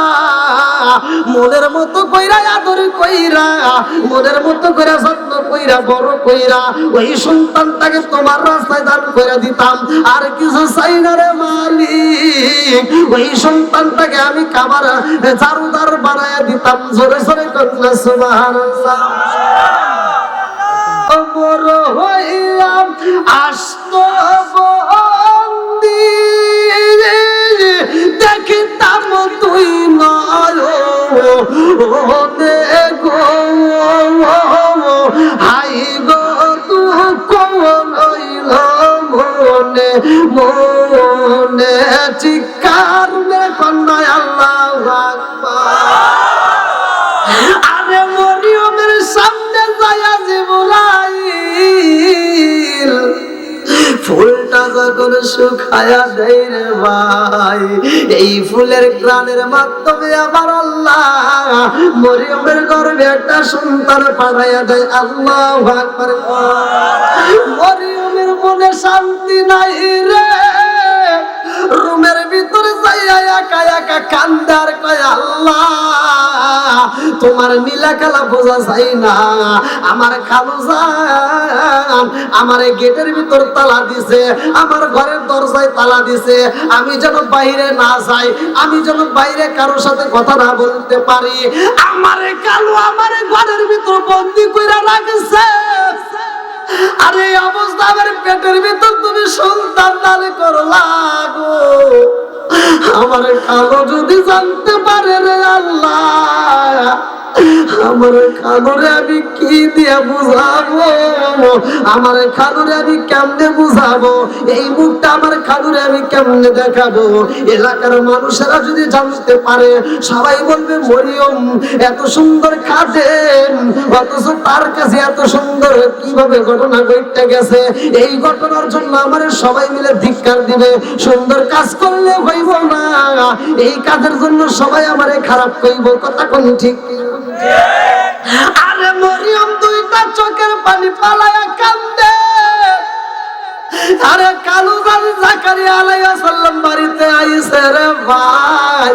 মনের মতো কইরা আদর কইরা, মনের মতো কইরা যত্ন কইরা বড় কইরা ওই সন্তানটাকে তোমার রাস্তায় দান করে দিতাম, আর কিছু চাই না রে মালিক। ওই সন্তানটাকে আমি খাবার ঝাড়ুদার বানায়া দিতাম। জোরে জোরে কন্যা সুবহানাল্লাহ। বড় হইয়া আসত বন্দি, দেখিতাম তুই নয়নে গো, হাই গো দুঃখ রইল মনে মনে, চিৎকার কন্যা আল্লাহু আকবার। আরে মরিয়মের সামনে যায়া জিবরাইল ফুলটা যখন শুকায়া দেয় রে ভাই, এই ফুলের ঘ্রাণের মাধ্যমে আবার আল্লাহ মরিয়মের গর্ভে একটা সন্তান পাঠাইয়া দেয়। আল্লাহু আকবার। মরিয়মের মনে শান্তি নাই রে, রুমের ভিতরে যাইয়া একা একা কান্দে আর কয়, আল্লাহ তোমার নীলা কালা বোঝা যায় না। আমার খালু জান আমার গেটের ভিতর তালা দিছে, আমার ঘরের দরজায় তালা দিছে, আমি যেন বাইরে না যাই, আমি যেন বাইরে কারোর সাথে কথা না বলতে পারি। আমারে কালু আমার ঘরের ভিতর বন্দি কইরা রাখছে। আরে অবস্থা আমার পেটের ভিতর তুমি সন্তান দান করলা গো, আমার কালো যদি জানতে পারে রে আল্লাহ, আমার খাদরে আমি কি দিয়ে বুঝাবো, আমার খাদরে আমি কেমনে বুঝাবো, এই মুখটা আমার খাদরে আমি কেমনে দেখাবো। এলাকার মানুষেরা যদি জানতে পারে সবাই বলবে মরিয়ম এত সুন্দর খাদেম, অথচ তার কাছে এত সুন্দর কিভাবে ঘটনা ঘটে গেছে। এই ঘটনার জন্য আমার সবাই মিলে ধিক্কার দিবে, সুন্দর কাজ করলে হইব না, এই কাজের জন্য সবাই আমারে খারাপ কইব। কথা কোন ঠিক? আরে মরিয়ম দুইটা চোখের পানি পালায়া কান্দে। আরে কালু জানি জাকারিয়া আলাইহিস সালাম বাড়িতে আইছে রে ভাই,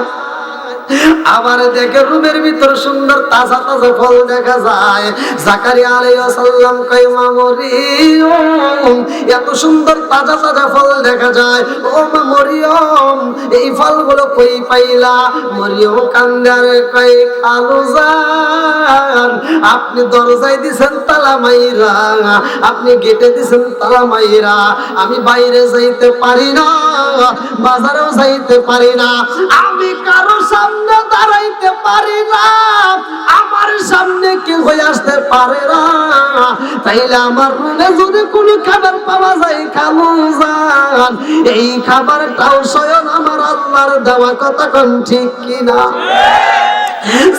আবার দেখে রুমের ভিতর সুন্দর তাজা তাজা ফল দেখা যায়। জাকারিয়া আলাইহিস সালাম কয় মা মরিয়ম, এত সুন্দর তাজা তাজা ফল দেখা যায়, ও মা মরিয়ম এই ফলগুলো কই পাইলা? মরিয়ম কান্দারে কয় খালু জান, আপনি দরজায় দিছেন তালা মাইরা, আপনি গেটে দিছেন তালা মাইরা, আমি বাইরে যাইতে পারি না, বাজারেও যাইতে পারি না, আমি কারো সামনে দাঁড়াইতে পারি না, আমার সামনে কেউ হয়ে আসতে পারে না, তাইলে আমার রুমে যদি কোনো খাবার পাওয়া যায় খালু জান, এই খাবারটাও স্বয়ং আমার আল্লাহর দেওয়া, কথা কোন ঠিক কিনা?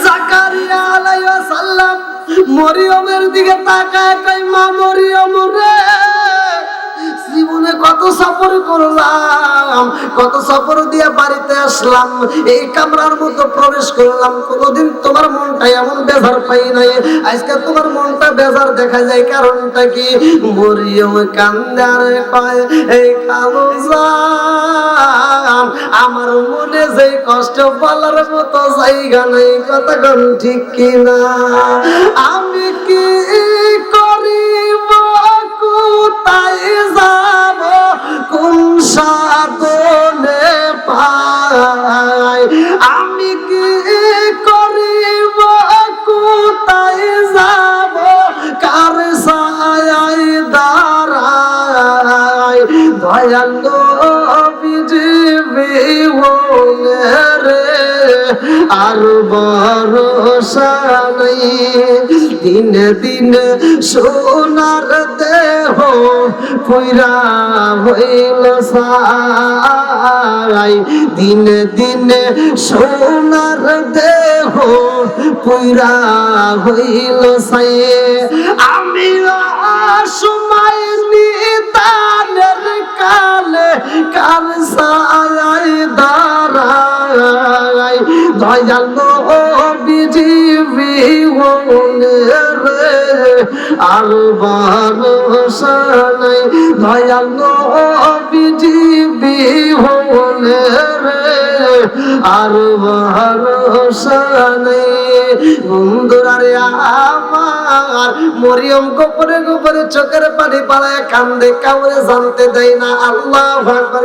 জাকারিয়া আলাইহিস সালাম মরিয়মের দিকে তাকায় কয় মা মরিয়ম রে, জীবনে কত সফর করলাম, কত সফর দিয়ে বাড়িতে আসলাম, এই কামরার মধ্যে প্রবেশ করলাম, কোনোদিন তোমার মনটা এমন বেজার পাই নাই, আজকে তোমার মনটা বেজার দেখা যায়, কারণটা কি? মরিয়ম কান্দারে কয় এই খালু জান, আমার মনে যে কষ্ট বলার মতো জায়গা নেই, কথা কোন ঠিক কিনা? আমি কি করিব, কোথায় যাব, কোন সাধনে পাই, আমি কি করিব, কোথায় যাব, কার ছায়ায় দাঁড়াই, দয়াল রে আর ভরসা নেই, দিনে দিনে সোনার দেহ পুইরা হইল ছাই, দিনে দিনে সোনার দেহ পুইরা হইল ছাই, আমি সময় নিদানের কালে কার ছায়ায় দাঁড়াই, দয়াল নবীজি রে আর ভরসা নাই, দয়াল নবীজি রে আর ভরসা নেই। বন্ধুরা রে আমার, মরিয়ম গোপনে গোপনে চোখের পানি পালায় কান্দে, কাউরে জানতে দেয় না। আল্লাহু আকবার।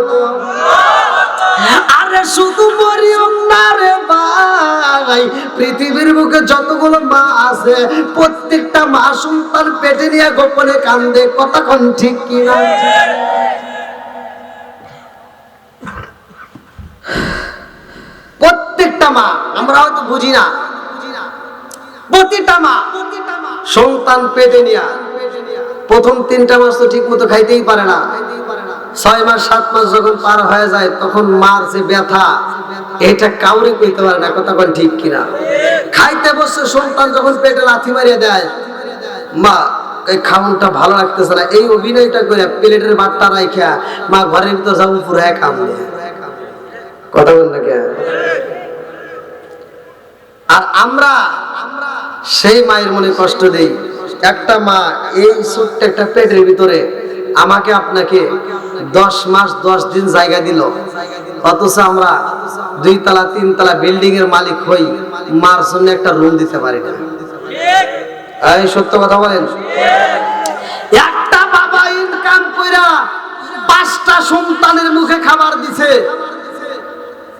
আরে শুধু মরিয়ম না রে ভাই, পৃথিবীর বুকে যতগুলো মা আছে প্রত্যেকটা মা সন্তান পেটে নিয়ে গোপনে কান্দে, কথা কোন ঠিক কিনা? প্রত্যেকটা মা, আমরা হয়তো বুঝি না, প্রতিটা মা সন্তান পেটে নিয়ে প্রথম 3টা মাস তো ঠিক মতো খাইতেই পারে না, 6 মাস 7 মাস যখন পার হয়ে যায় তখন মার যে ব্যথা এটা কাউরে কইতে পারে না, কথা কোন ঠিক কিনা? খাইতে বসে সন্তান যখন পেটে লাথি মারিয়ে দেয়, মা এই খাওয়ানটা ভালো লাগতেছে না, এই অভিনয়টা করে প্লেটের ভাতটা রাইখা মা ঘরের ভিতর যাবো পুরো খামলে, কথা বল না কে? আর আমরা সেই মায়ের মনে কষ্ট দেই। একটা মা এই ছোট্ট একটা পেটের ভিতরে আমাকে আপনাকে 10 মাস 10 দিন জায়গা দিল, অথচ আমরা 2 তলা 3 তলা বিল্ডিং এর মালিক হই, মার জন্য একটা রুম দিতে পারি না। এই সত্য কথা বলেন। একটা বাবা ইনকাম কইরা 5টা সন্তানের মুখে খাবার দিছে,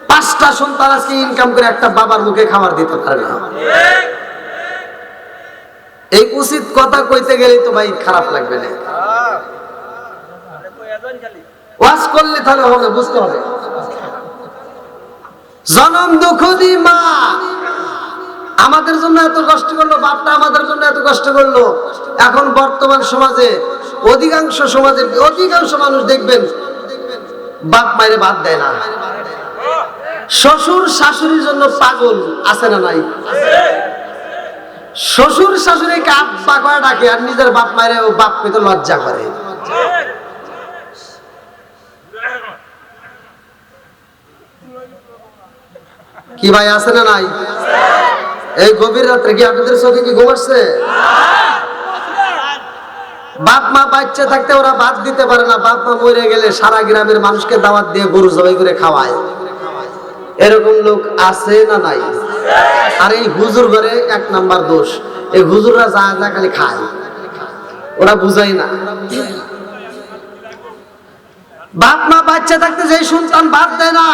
5টা সন্তান আজকে ইনকাম করে একটা বাবার মুখে খাবার দিতে পারে না। এই উচিত কথা কইতে গেলে তো ভাই খারাপ লাগবে না, ওয়াজ করলে তাহলে হবে, বুঝতে হবে। জনম দুঃখী মা আমাদের জন্য এত কষ্ট করলো, বাপটা আমাদের জন্য এত কষ্ট করলো। এখন বর্তমান সমাজে অধিকাংশ মানুষ দেখবেন বাপ মায়ের ভাত দেয় না, শ্বশুর শাশুড়ির জন্য পাগল আছে না নাই? শ্বশুর শাশুড়িকে আব্বা করে ডাকে আর নিজের বাপ মায়ের বাপ পেতে লজ্জা করে। কি ভাই আছে না নাই? এই গভীর রাত্রে কি আপনাদের চোখে কি ঘুম আসছে? বাপ মা বাচ্চা থাকতে ওরা ভাত দিতে পারে না, বাপ মা মরে গেলে সারা গ্রামের মানুষকে দাওয়াত দিয়ে গরু জবাই করে খাওয়ায়। এরকম লোক আছে না নাই? আর এই হুজুর ঘরে এক নাম্বার দোষ, এই হুজুররা যা যা খালি খায়, ওরা বুঝাই না। বাপ মা বাচ্চা থাকতে যে সন্তান বাদ দেয় না,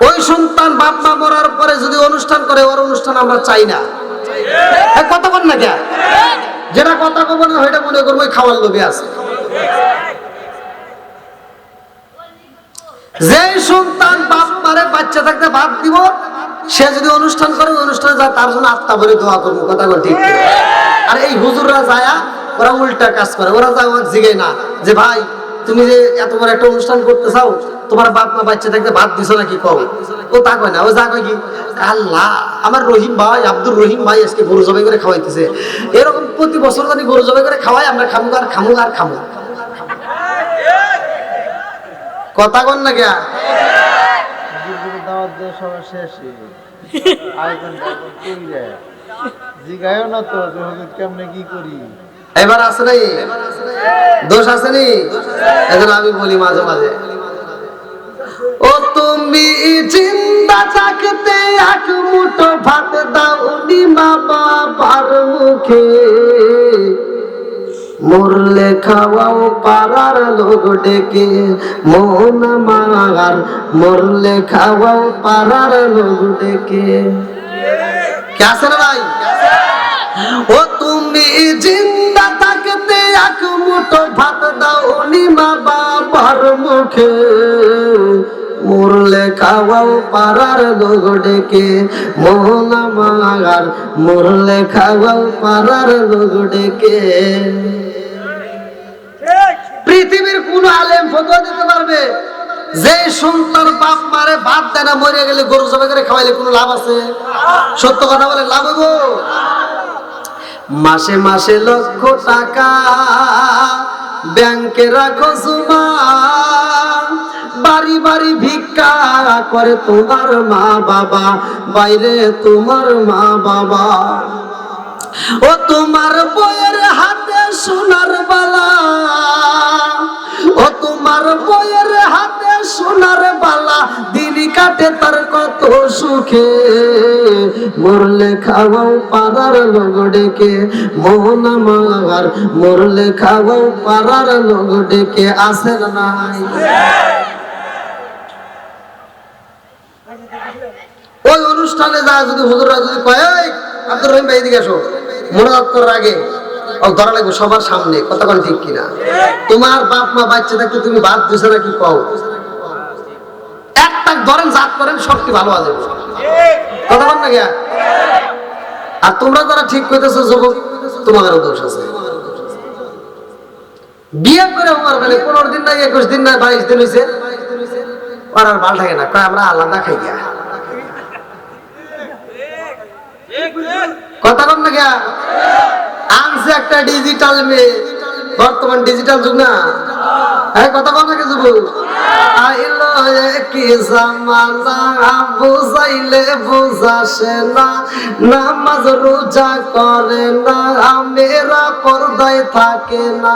ওই সন্তান বাপ মা মরার পরে যদি অনুষ্ঠান করে, ওর অনুষ্ঠান আমরা চাই না। কথা বল না কে? যেটা কথা কব না ওইটা মনে করবো খাওয়ার লোভে আছে। যে সন্তান বাপ মারে বাচ্চা থাকতে বাদ দিব, সে যদি অনুষ্ঠান করে অনুষ্ঠানে যায়, তার জন্য আত্মা ভরে দোয়া করবো। কথা বল ঠিক? আর এই হুজুররা যায়, ওরা উল্টা কাজ করে। ওরা যায় ওর জিগে না যে ভাই তুমি যে এত বড় একটা অনুষ্ঠান করতে চাও, তোমার বাপ মা বাচ্চা থাকতে ভাত দিছো নাকি কও? ও তা কয় না, ও যা কয় কি, আল্লাহ আমার রহিম ভাই, আব্দুর রহিম ভাই আজকে গরু জবাই করে খাওয়াইতেছে, এরকম প্রতি বছর যদি গরু জবাই করে খাওয়াই, আমরা খামু আর খামু আর খামু। কথা কন না কে? দাওয়াত দিয়ে সবার শেষে আয়োজন কইরে জিগায়ও না তো যে হুজুর কেমনে কি করি। এবার আছে নাই দোষ? আছে নি? এখন আমি বলি মাঝে মাঝে, ও তুমি জিন্দা থাকতে এক মুঠো ভাত দাও নি মা বাবার মুখে, মরলে খাওয়াও পাড়ার লোক ডেকে, মন আমার মরলে খাওয়াও পাড়ার লোক ডেকে। কে আছে না ভাই? ও তুমি জিন্দা থাকতে এক মুঠো ভাত দাও নি মা বাবার মুখে, মরলে খাওয়াও পাড়ার লোক ডেকে, মন আমার মরলে খাওয়াও পাড়ার লোক ডেকে। পৃথিবীর কোন আলেম ফতোয়া দিতে পারবে যে সন্তান বাপ মারে ভাত দেয় না, মরে গেলে গরু জবাই করে খাওয়াইলে কোনো লাভ আছে? সত্য কথা বলে লাভ হইব? মাসে মাসে লক্ষ টাকা ব্যাংকে রাখো জমা, বাড়ি বাড়ি ভিক্ষা করে তোমার মা বাবা, বাইরে তোমার মা বাবা। ও তোমার বইয়ের হাতে সোনার বালা, ও তোমার বইয়ের হাতে সোনার বালা, দিনই কাটে তার কত সুখে, মরলে খাওয়াও পাড়ার লোক ডেকে, মোহন আমার মরলে খাওয়াও পাড়ার লোক ডেকে। আছে না নাই? ওই অনুষ্ঠানে যা যদি হুজুররা যদি কয় আব্দুর রহিম ভাই এদিকে আসো, মোনাজাত করার আগে ও ধরা লাগবে সবার সামনে। কথা কোন ঠিক কিনা? তোমার বাপ মা বাচ্চা থাকতে তুমি বাদ দিছো নাকি কও? একটা ধরেন জাত করেন, সবটি ভালো আছে। কথা বল না গিয়া? আর তোমরা যারা ঠিক কইতেছো যুবক, তোমাদেরও দোষ আছে। বিয়ে করে উমার বেলে 15 দিন নাই, 21 দিন নাই, 22 দিন হইছে, আর আর ভাল থাকে না, কয় আমরা আলাদা খাই গিয়া। কথা বল না গিয়া? আনছে একটা ডিজিটাল মেয়ে, বর্তমান ডিজিটাল যুগ না? হ্যাঁ, কথা বল না কে যুবক? আইলো কি জামানা বুঝাইলে বুঝাসে না, নামাজ রোজা করে না, মেয়েরা পর্দায় থাকে না,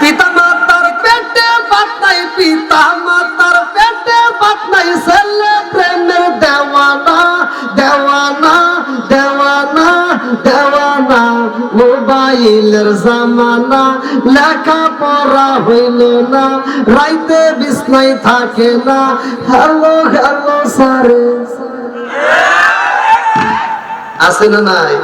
পিতা মাতার পেটে ভাত নাই, পিতা মাতার পেটে ভাত নাই, ছেলে প্রেমের দেওয়ানা দেওয়ানা দেওয়ানা দেওয়ানা, মোবাইলের জামানা, লেখা পড়া হইল না, রাইতে বিছনায় থাকে না, হ্যালো হ্যালো সারে। আছে না নাই?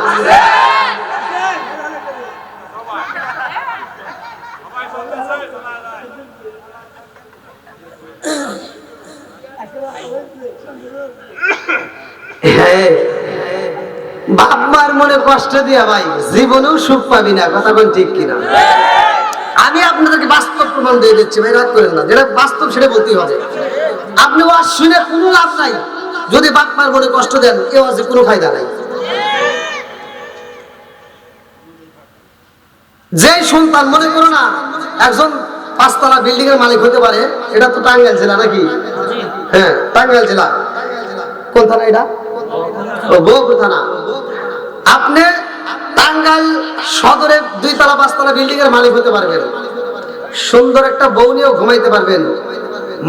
বাপ মার মনে কষ্ট দিয়া ভাই জীবনেও সুখ পাবি না। কথা কোন ঠিক কিনা? আমি আপনাদেরকে বাস্তব প্রমাণ দিয়ে দিচ্ছি ভাই, রাগ করেন না, যেটা বাস্তব সেটা বলতেই হবে। আপনি ওয়াজ শুনে কোনো লাভ নাই যদি বাপ মার মনে কষ্ট দেন, এ ওয়াজে কোনো ফায়দা নাই। যে সন্তান মনে করো না একজন 5 তলা বিল্ডিং এর মালিক হতে পারে, এটা তো টাঙ্গাইল জেলা নাকি? হ্যাঁ, টাঙ্গাইল জেলা। কোন থানা এটা? বগুড়া থানা। আপনি টাঙ্গাইল সদরে 2 তলা 5 তলা বিল্ডিং এর মালিক হতে পারবেন, সুন্দর একটা বউ নিয়েও ঘুমাইতে পারবেন,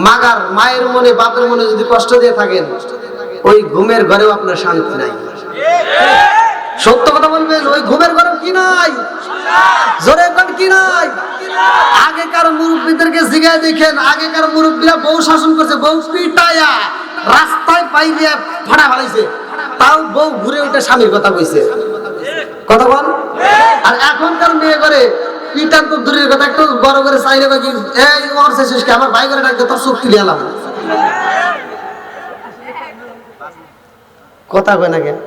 মাগার মায়ের মনে বাপের মনে যদি কষ্ট দিয়ে থাকেন, ওই ঘুমের ঘরেও আপনার শান্তি নাই। সত্য কথা বলবেন, ওই ঘুমের ঘরেও কি নাই? জোরে কোন কি নাই? আগেকার মুরব্বীদেরকে জিগায় দেখেন, আগেকার মুরব্বীরা বউ শাসন করছে, বউ পিটায়া রাস্তায় পাইলে ফাড়া ফালাইছে, তাও বউ ঘুরে উঠে স্বামীর কথা কইছে। কথা বল। আর এখনকার মেয়ে করে পিটান তো দূরের কথা, একটু বড় করে চাইলে কি এই ওর শেষ কি আমার ভাই করে ডাকতে তোর চোখ তুলে এলাম। কথা কয় না কেন?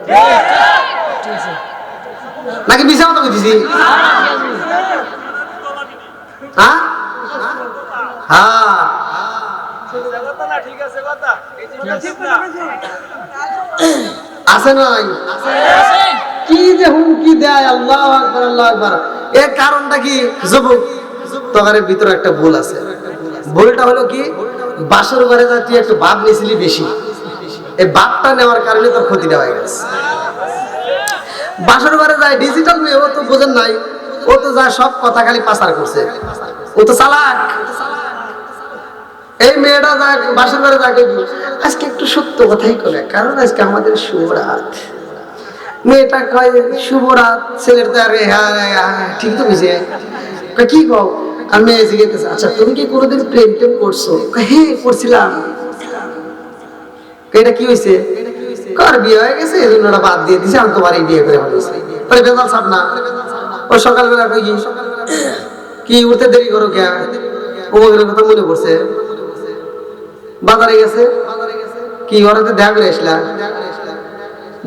নাকি বিছা মতো বুঝিছি? হ্যাঁ হ্যাঁ আছে না নাই? কি যে হুমকি দেয়, আল্লাহু আকবার আল্লাহু আকবার। এর কারণটা কি? যুবক তোমার ভিতরে একটা ভুল আছে। ভুলটা হলো কি, বাসর ঘরে যা তুই একটু ভাব নিয়েছিলি বেশি, এই ভাবটা নেওয়ার কারণে তোর ক্ষতিটা হয়ে গেছে। বাসর ঘরে যায় ডিজিটাল মেয়ে, ও তো বোঝেন নাই, ও তো যা সব কথা খালি পাচার করছে, ও তো চালাক। এই মেয়েটা যা বাসর ঘরে যাকে আজকে একটু সত্য কথাই করে, কারণ আজকে আমাদের শুভ রাত। মেয়েটা কয় শুভ রাত, ছেলের তো আরে হ্যাঁ ঠিক তো বুঝে কি কও। আর মেয়ে জিজ্ঞেস, আচ্ছা তুমি কি কোনোদিন প্রেম টেম করছো? হ্যাঁ করছিলাম। এটা কি হয়েছে? কার বিয়ে হয়ে গেছে, এই জন্য ওরা বাদ দিয়ে দিছে, আমি তোমার এই বিয়ে করে ফেলেছি। পরে বেজাল সাপ না, ওই সকালবেলা কই কি উঠতে দেরি করো কে? ওদের কথা মনে পড়ছে, বাজারে গেছে কি ওরাতে দেখা করে আসলাম,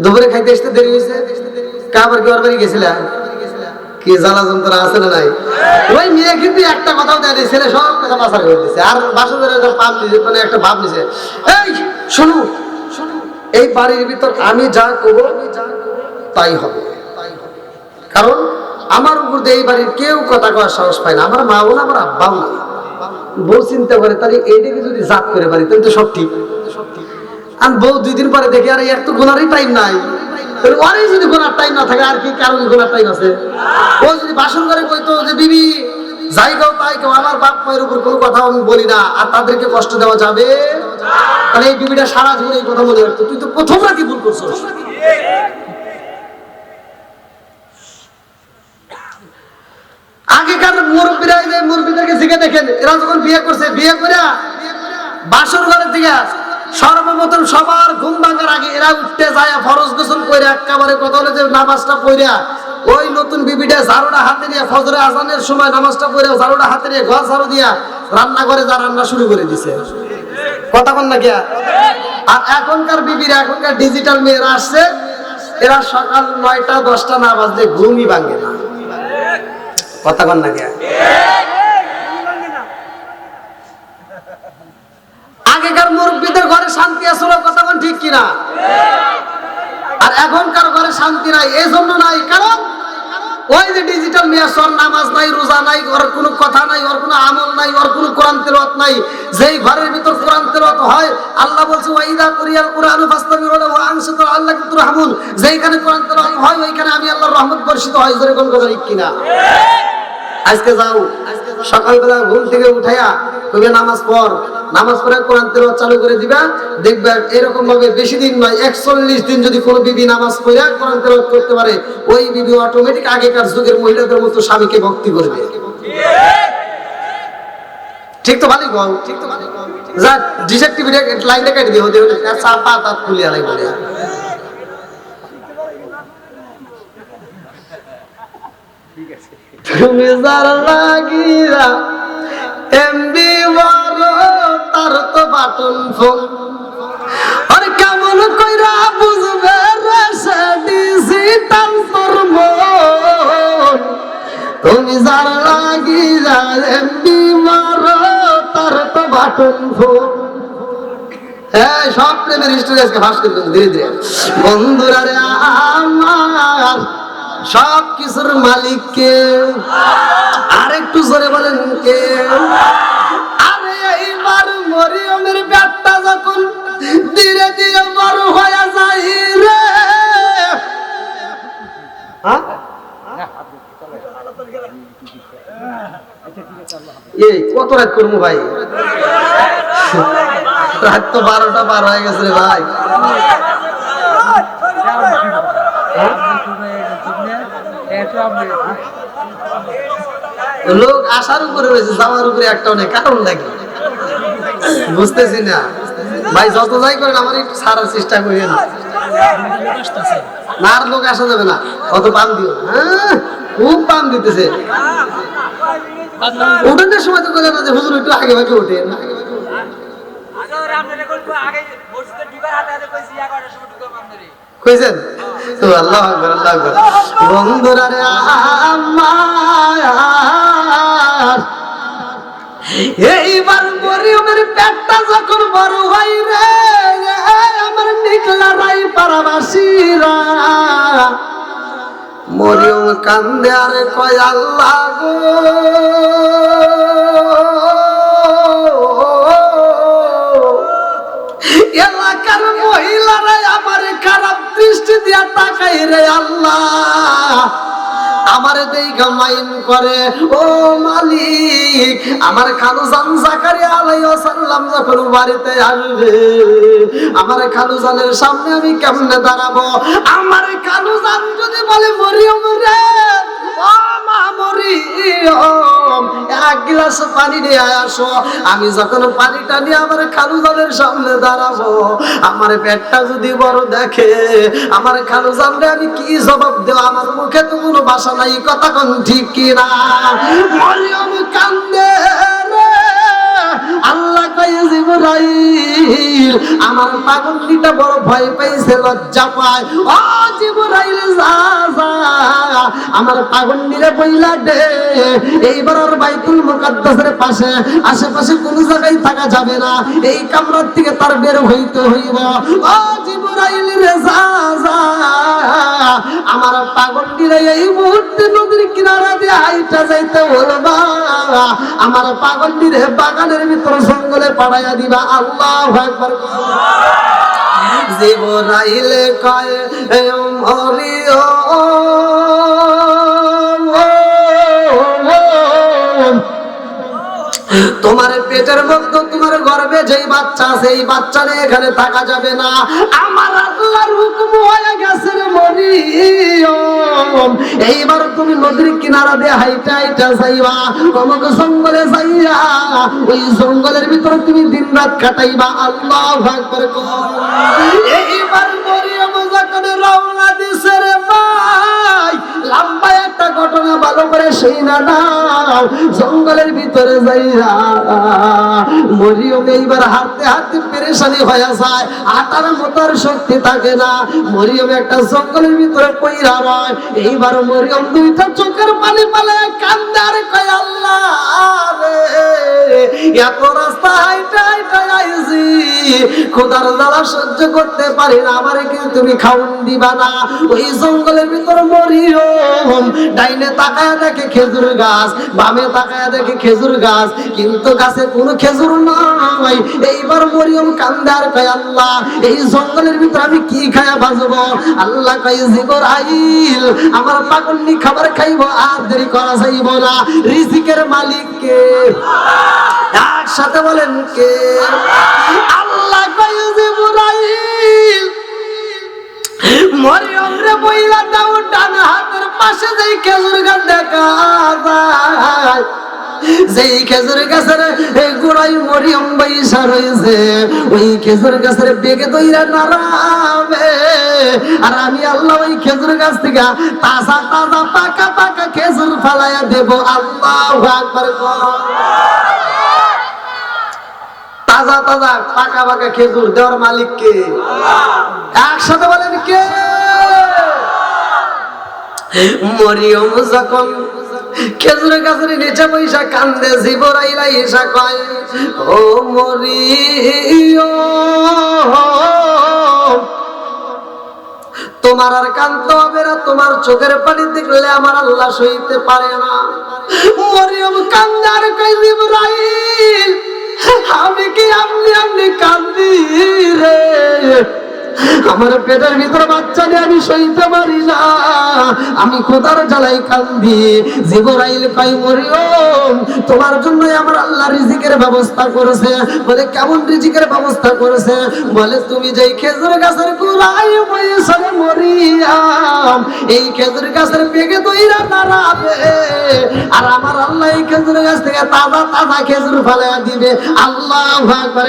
দুপুরে খাইতে আসতে দেরি হয়েছে, কাবার কি ওর বাড়ি গেছিলাম, কি জ্বালা যন্ত্রণা আছে না নাই? ওই মেয়ে কিন্তু একটা কথাও দেয়, ছেলে সব কথা পাচার করে দিচ্ছে। আর বাসনের পাপ নিছে, মানে একটা ভাব নিছে, এই শোনো এই বাড়ির ভিতর আমি যা করবো তাই হবে, কারণ আমার উপর দিয়ে এই বাড়ির কেউ কথা কওয়ার সাহস পায় না, আমার মাও না, আমার আব্বাও না। বউ চিন্তা করে, তাহলে এইটাকে যদি জাত করে পারি তাহলে তো সব ঠিক। আর বউ 2 দিন পরে দেখি আর এর তো গোনারই টাইম নাই, তাহলে ওরই যদি গোনার টাইম না থাকে আর কি কারণ গোনার টাইম আছে? ও যদি বাসন করে কইতো যে বিবি যাই গাও তাই কেউ, আমার বাপ মায়ের উপর কোনো কথা আমি বলি না, আর তাদেরকে কষ্ট দেওয়া যাবে, তাহলে এই বিবিটা সারা জীবন এই কথা মনে রাখতো, তুই তো প্রথম রাতি ভুল করছিস। আগেকার মুরব্বীরা, এই যে মুরব্বীদেরকে জিজ্ঞে দেখেন, এরা যখন বিয়ে করছে, বিয়ে করে বাসর ঘরের দিকে সর্বপ্রথম সবার ঘুম ভাঙার আগে এরা উঠতে যায়, ফরজ গোসল করে একেবারে কথা হলো যে নামাজটা পড়িয়া ওই নতুন বিবিটা ঝাড়ুটা হাতে নিয়ে ফজরে আজানের সময় নামাজটা পড়ে ঝাড়ুটা হাতে নিয়ে ঘর ঝাড়ু দিয়া রান্নাঘরে যা রান্না শুরু করে দিছে। কথা বল না কে? আর এখনকার বিবিরা, এখনকার ডিজিটাল মেয়েরা আসছে, এরা সকাল 9টা 10টা না বাজলে ঘুমই ভাঙে না। কথা বল না কে? আগেকার মুরব্বীদের ঘরে শান্তি আসলে, কথা বল ঠিক কিনা? আর এখনকার ঘরে শান্তি নাই, এই জন্য নাই কারণ ওই যে ডিজিটাল মিয়াসর, নামাজ নাই, রোজা নাই, ওর কোনো কথা নাই, ওর কোনো আমল নাই, ওর কোনো কোরআন তেলাওয়াত নাই। যেই ঘরের ভিতর কোরআন তেলাওয়াত হয়, আল্লাহ বলছে ওয়াইদা কুরিয়াল কুরআনু ফাসতামিউ লাহু ওয়া আনসিতু লাআল্লাকুম তুরহামুন, যেইখানে কোরআন তেলাওয়াত হয় ওইখানে আমি আল্লাহর রহমত বর্ষিত হয়। জোরে কোন কথা ঠিক কিনা? আজকে যাও সকালবেলা ঘুম থেকে উঠাইয়া কইবে নামাজ পড়, নামাজ পড়ে কোরআন তেলাওয়াত চালু করে দিবা, দেখবে এরকম ভাবে বেশি দিন নয় 41 দিন যদি কোনো বিবি নামাজ পড়ে কোরআন তেলাওয়াত করতে পারে, ওই বিবি অটোমেটিক আগেকার যুগের মহিলাদের মতো স্বামীকে ভক্তি করবে। ঠিক তো ভালোই কও, ঠিক তো ভালোই কও। যা ডিসেক্টিভিটি লাইনটা কেটে দিও, দেও চাপা তাত খুলিয়া লাই বলে। তুমি যার লাগিরা এমবি বড় তার তো বাটন ফোন, আর কেমন কইরা বুঝবে রে সে ডিজিটাল তোর মন। তুমি যার লাগিরা এমবি বড় তার তো বাটন ফোন। হ্যাঁ, সব প্রেমের হিস্ট্রি আজকে ফাঁস করে ধীরে ধীরে। বন্ধুরা রে আমার, সব কিছুর মালিক কে? আর একটু জোরে বলেন কে? আরে এইবার মরিয়মের পেটটা যখন ধীরে ধীরে বড় হয়ে যায় রে, এই কত রাত করবো ভাই? রাত তো 12টা পার হয়ে গেছে রে ভাই। লোক আসার উপরে রয়েছে, যাওয়ার উপরে একটা অনেক কারণ লাগে, বুঝতেছি না ভাই। যত যাই করেন আমার একটু ছাড়ার চেষ্টা করি না, আর লোক আসা যাবে না, অত পাম দিও। হ্যাঁ খুব পাম দিতেছে। উঠানোর সময় তো বলে না যে হুজুর একটু আগে ভাগে ওঠেন। কইছেন তো আল্লাহু আকবার, আল্লাহু আকবার। বন্ধুরা রে আমার, এইবার মরিয়মের পেটটা যখন বড় হয় রে, আমার নিকলা রাই পারাবাসীরা, মরিয়ম কান্দে আর কয় আল্লাহ গো, এলাকার মহিলারা আমার খারাপ দৃষ্টি দিয়া তাকাই রে আল্লাহ, আমারে দেখা মাইন করে। ও মালিক, আমার খালুজান জাকারিয়া আলাইহিস সালাম যখন বাড়িতে আসবে, আমার খালুজানের সামনে আমি কেমনে দাঁড়াবো? আমার খালুজান যদি বলে মরিয়ম রে, ও মা মরিয়ম, এক গ্লাস পানি নিয়ে আসো, আমি যখন পানিটা নিয়ে আমার খালুজানের সামনে দাঁড়াবো, আমার পেটটা যদি বড় দেখে, আমার খালুজানরে আমি কি জবাব দেব? আমার মুখে তো কোনো ভাষা নাই, কথা কোন ঠিক কিনা? মরিয়ম কান্দে রে, আল্লাহ কয়ে জিবরাইল, আমার পাগলটা বড় ভয় পাইছে, লজ্জা পায়। ও জিবরাইল যা যা, আমার পাগলনিরে বইলা দে, এইবার আর বাইতুল মুকাদ্দাসের পাশে আশেপাশে কোন জায়গায় থাকা যাবে না, এই কামরার থেকে তার বের হইতে হইব। ও জিবরাইল রে যা যা, আমার পাগলনিরে এই মুহূর্তে নদীর কিনারা দিয়ে হাইটা যাইতে বলবা, আমার পাগলনিরে বাগানের ভিতর জঙ্গলে পাঠাইয়া দিবা। আল্লাহু আকবার। জিবরাইল কয় মরিয়ম, তোমার পেটের মধ্যে তোমার গর্ভে যেই বাচ্চা আছে, এই বাচ্চা নিয়ে এখানে থাকা যাবে না, আমার আল্লাহর হুকুম হয়ে গেছে রে মরিয়ম, এইবার তুমি নদীর কিনারা দিয়ে হাইটা হাইটা যাইবা, অমুক জঙ্গলে যাইয়া ওই জঙ্গলের ভিতরে তুমি দিন রাত কাটাইবা। আল্লাহু আকবার। এইবার মরিয়ম যখন রওনা দিছে রে ভাই, লম্বা একটা ঘটনা ভালো করে সেই না নাও, জঙ্গলের ভিতরে যাইয়া মরিয়ম এইবার হাঁটতে হাঁটতে পেরেশানি হয়ে যায়, হাঁটার মতোর শক্তি থাকে না। মরিয়ম একটা জঙ্গলের ভিতরে পইরা রয়, এইবার মরিয়ম দুইটা চোখের পানি পালে কান্দে আর কয় আল্লাহ রে, এত রাস্তা হাইটা হাইটা আইছি, খোদার জ্বালা সহ্য করতে পারি না, আমারে কিন্তু তুমি খাওন দিবা না। ওই জঙ্গলের ভিতরে মরিয়ম ডাইনে তাকায়া দেখে খেজুর গাছ, বামে তাকায়া দেখে খেজুর গাছ, কিন্তু গাছে কোনো খেজুর নাই। এইবার মরিয়ম কান্দে আর কয় আল্লাহ, এই জঙ্গলের ভিতরে আমি কি খায়া বাঁচবো? আল্লাহ কয় জিবরাইল, আমার পাগলনি খাবার খাইবো, আর দেরি করা যাইব না। রিজিকের মালিক কে? একসাথে বলেন কে? আল্লাহ কয় জিবরাইল, মরিয়ম রে বইলা দাও ডান হাতের পাশে যেই খেজুর গাছ দেখা যায়, যেই খেজুর গাছের গোড়ায় মরিয়ম বইসা রয়েছে, ওই খেজুর গাছের বেগে দইরা নাড়াবে, আর আমি আল্লাহ ওই খেজুর গাছ থেকে তাজা তাজা পাকা পাকা খেজুর ফালাইয়া দেব। আল্লাহু আকবার। তাজা তাজা পাকা পাকা খেজুর দেওয়ার মালিক কে? একসাথে বলেন কে? মরিয়ম যখন খেজুর গাছের নিচে বৈশা কান্দে, জিবরাইল আইসা কয় ও মরিয়ম, তোমার আর কাঁদতে হবে না, তোমার চোখের পানি দেখলে আমার আল্লাহ সইতে পারে না। মরিয়ম কান্দে আর কয় জিবরাইল, আমি কি আমনি আমনি কান্দি রে? আমার পেটের ভিতরে বাচ্চা নিয়ে আমি সইতে পারি না, আমি খোদার জ্বালাই কান্দি। জিবরাইল কয় মরিয়ম তোমার জন্য আমার আল্লাহ রিজিকের ব্যবস্থা করেছে। বলে কেমন রিজিকের ব্যবস্থা করেছে? বলে তুমি যেই খেজুর গাছের গোড়ায় বসে মরিয়ম এই খেজুর গাছের পেকে দইরা দাঁড়াবে, আর আমার আল্লাহ এই খেজুর গাছ থেকে তাজা তাজা খেজুর ফেলে দিবে। আল্লাহু আকবার।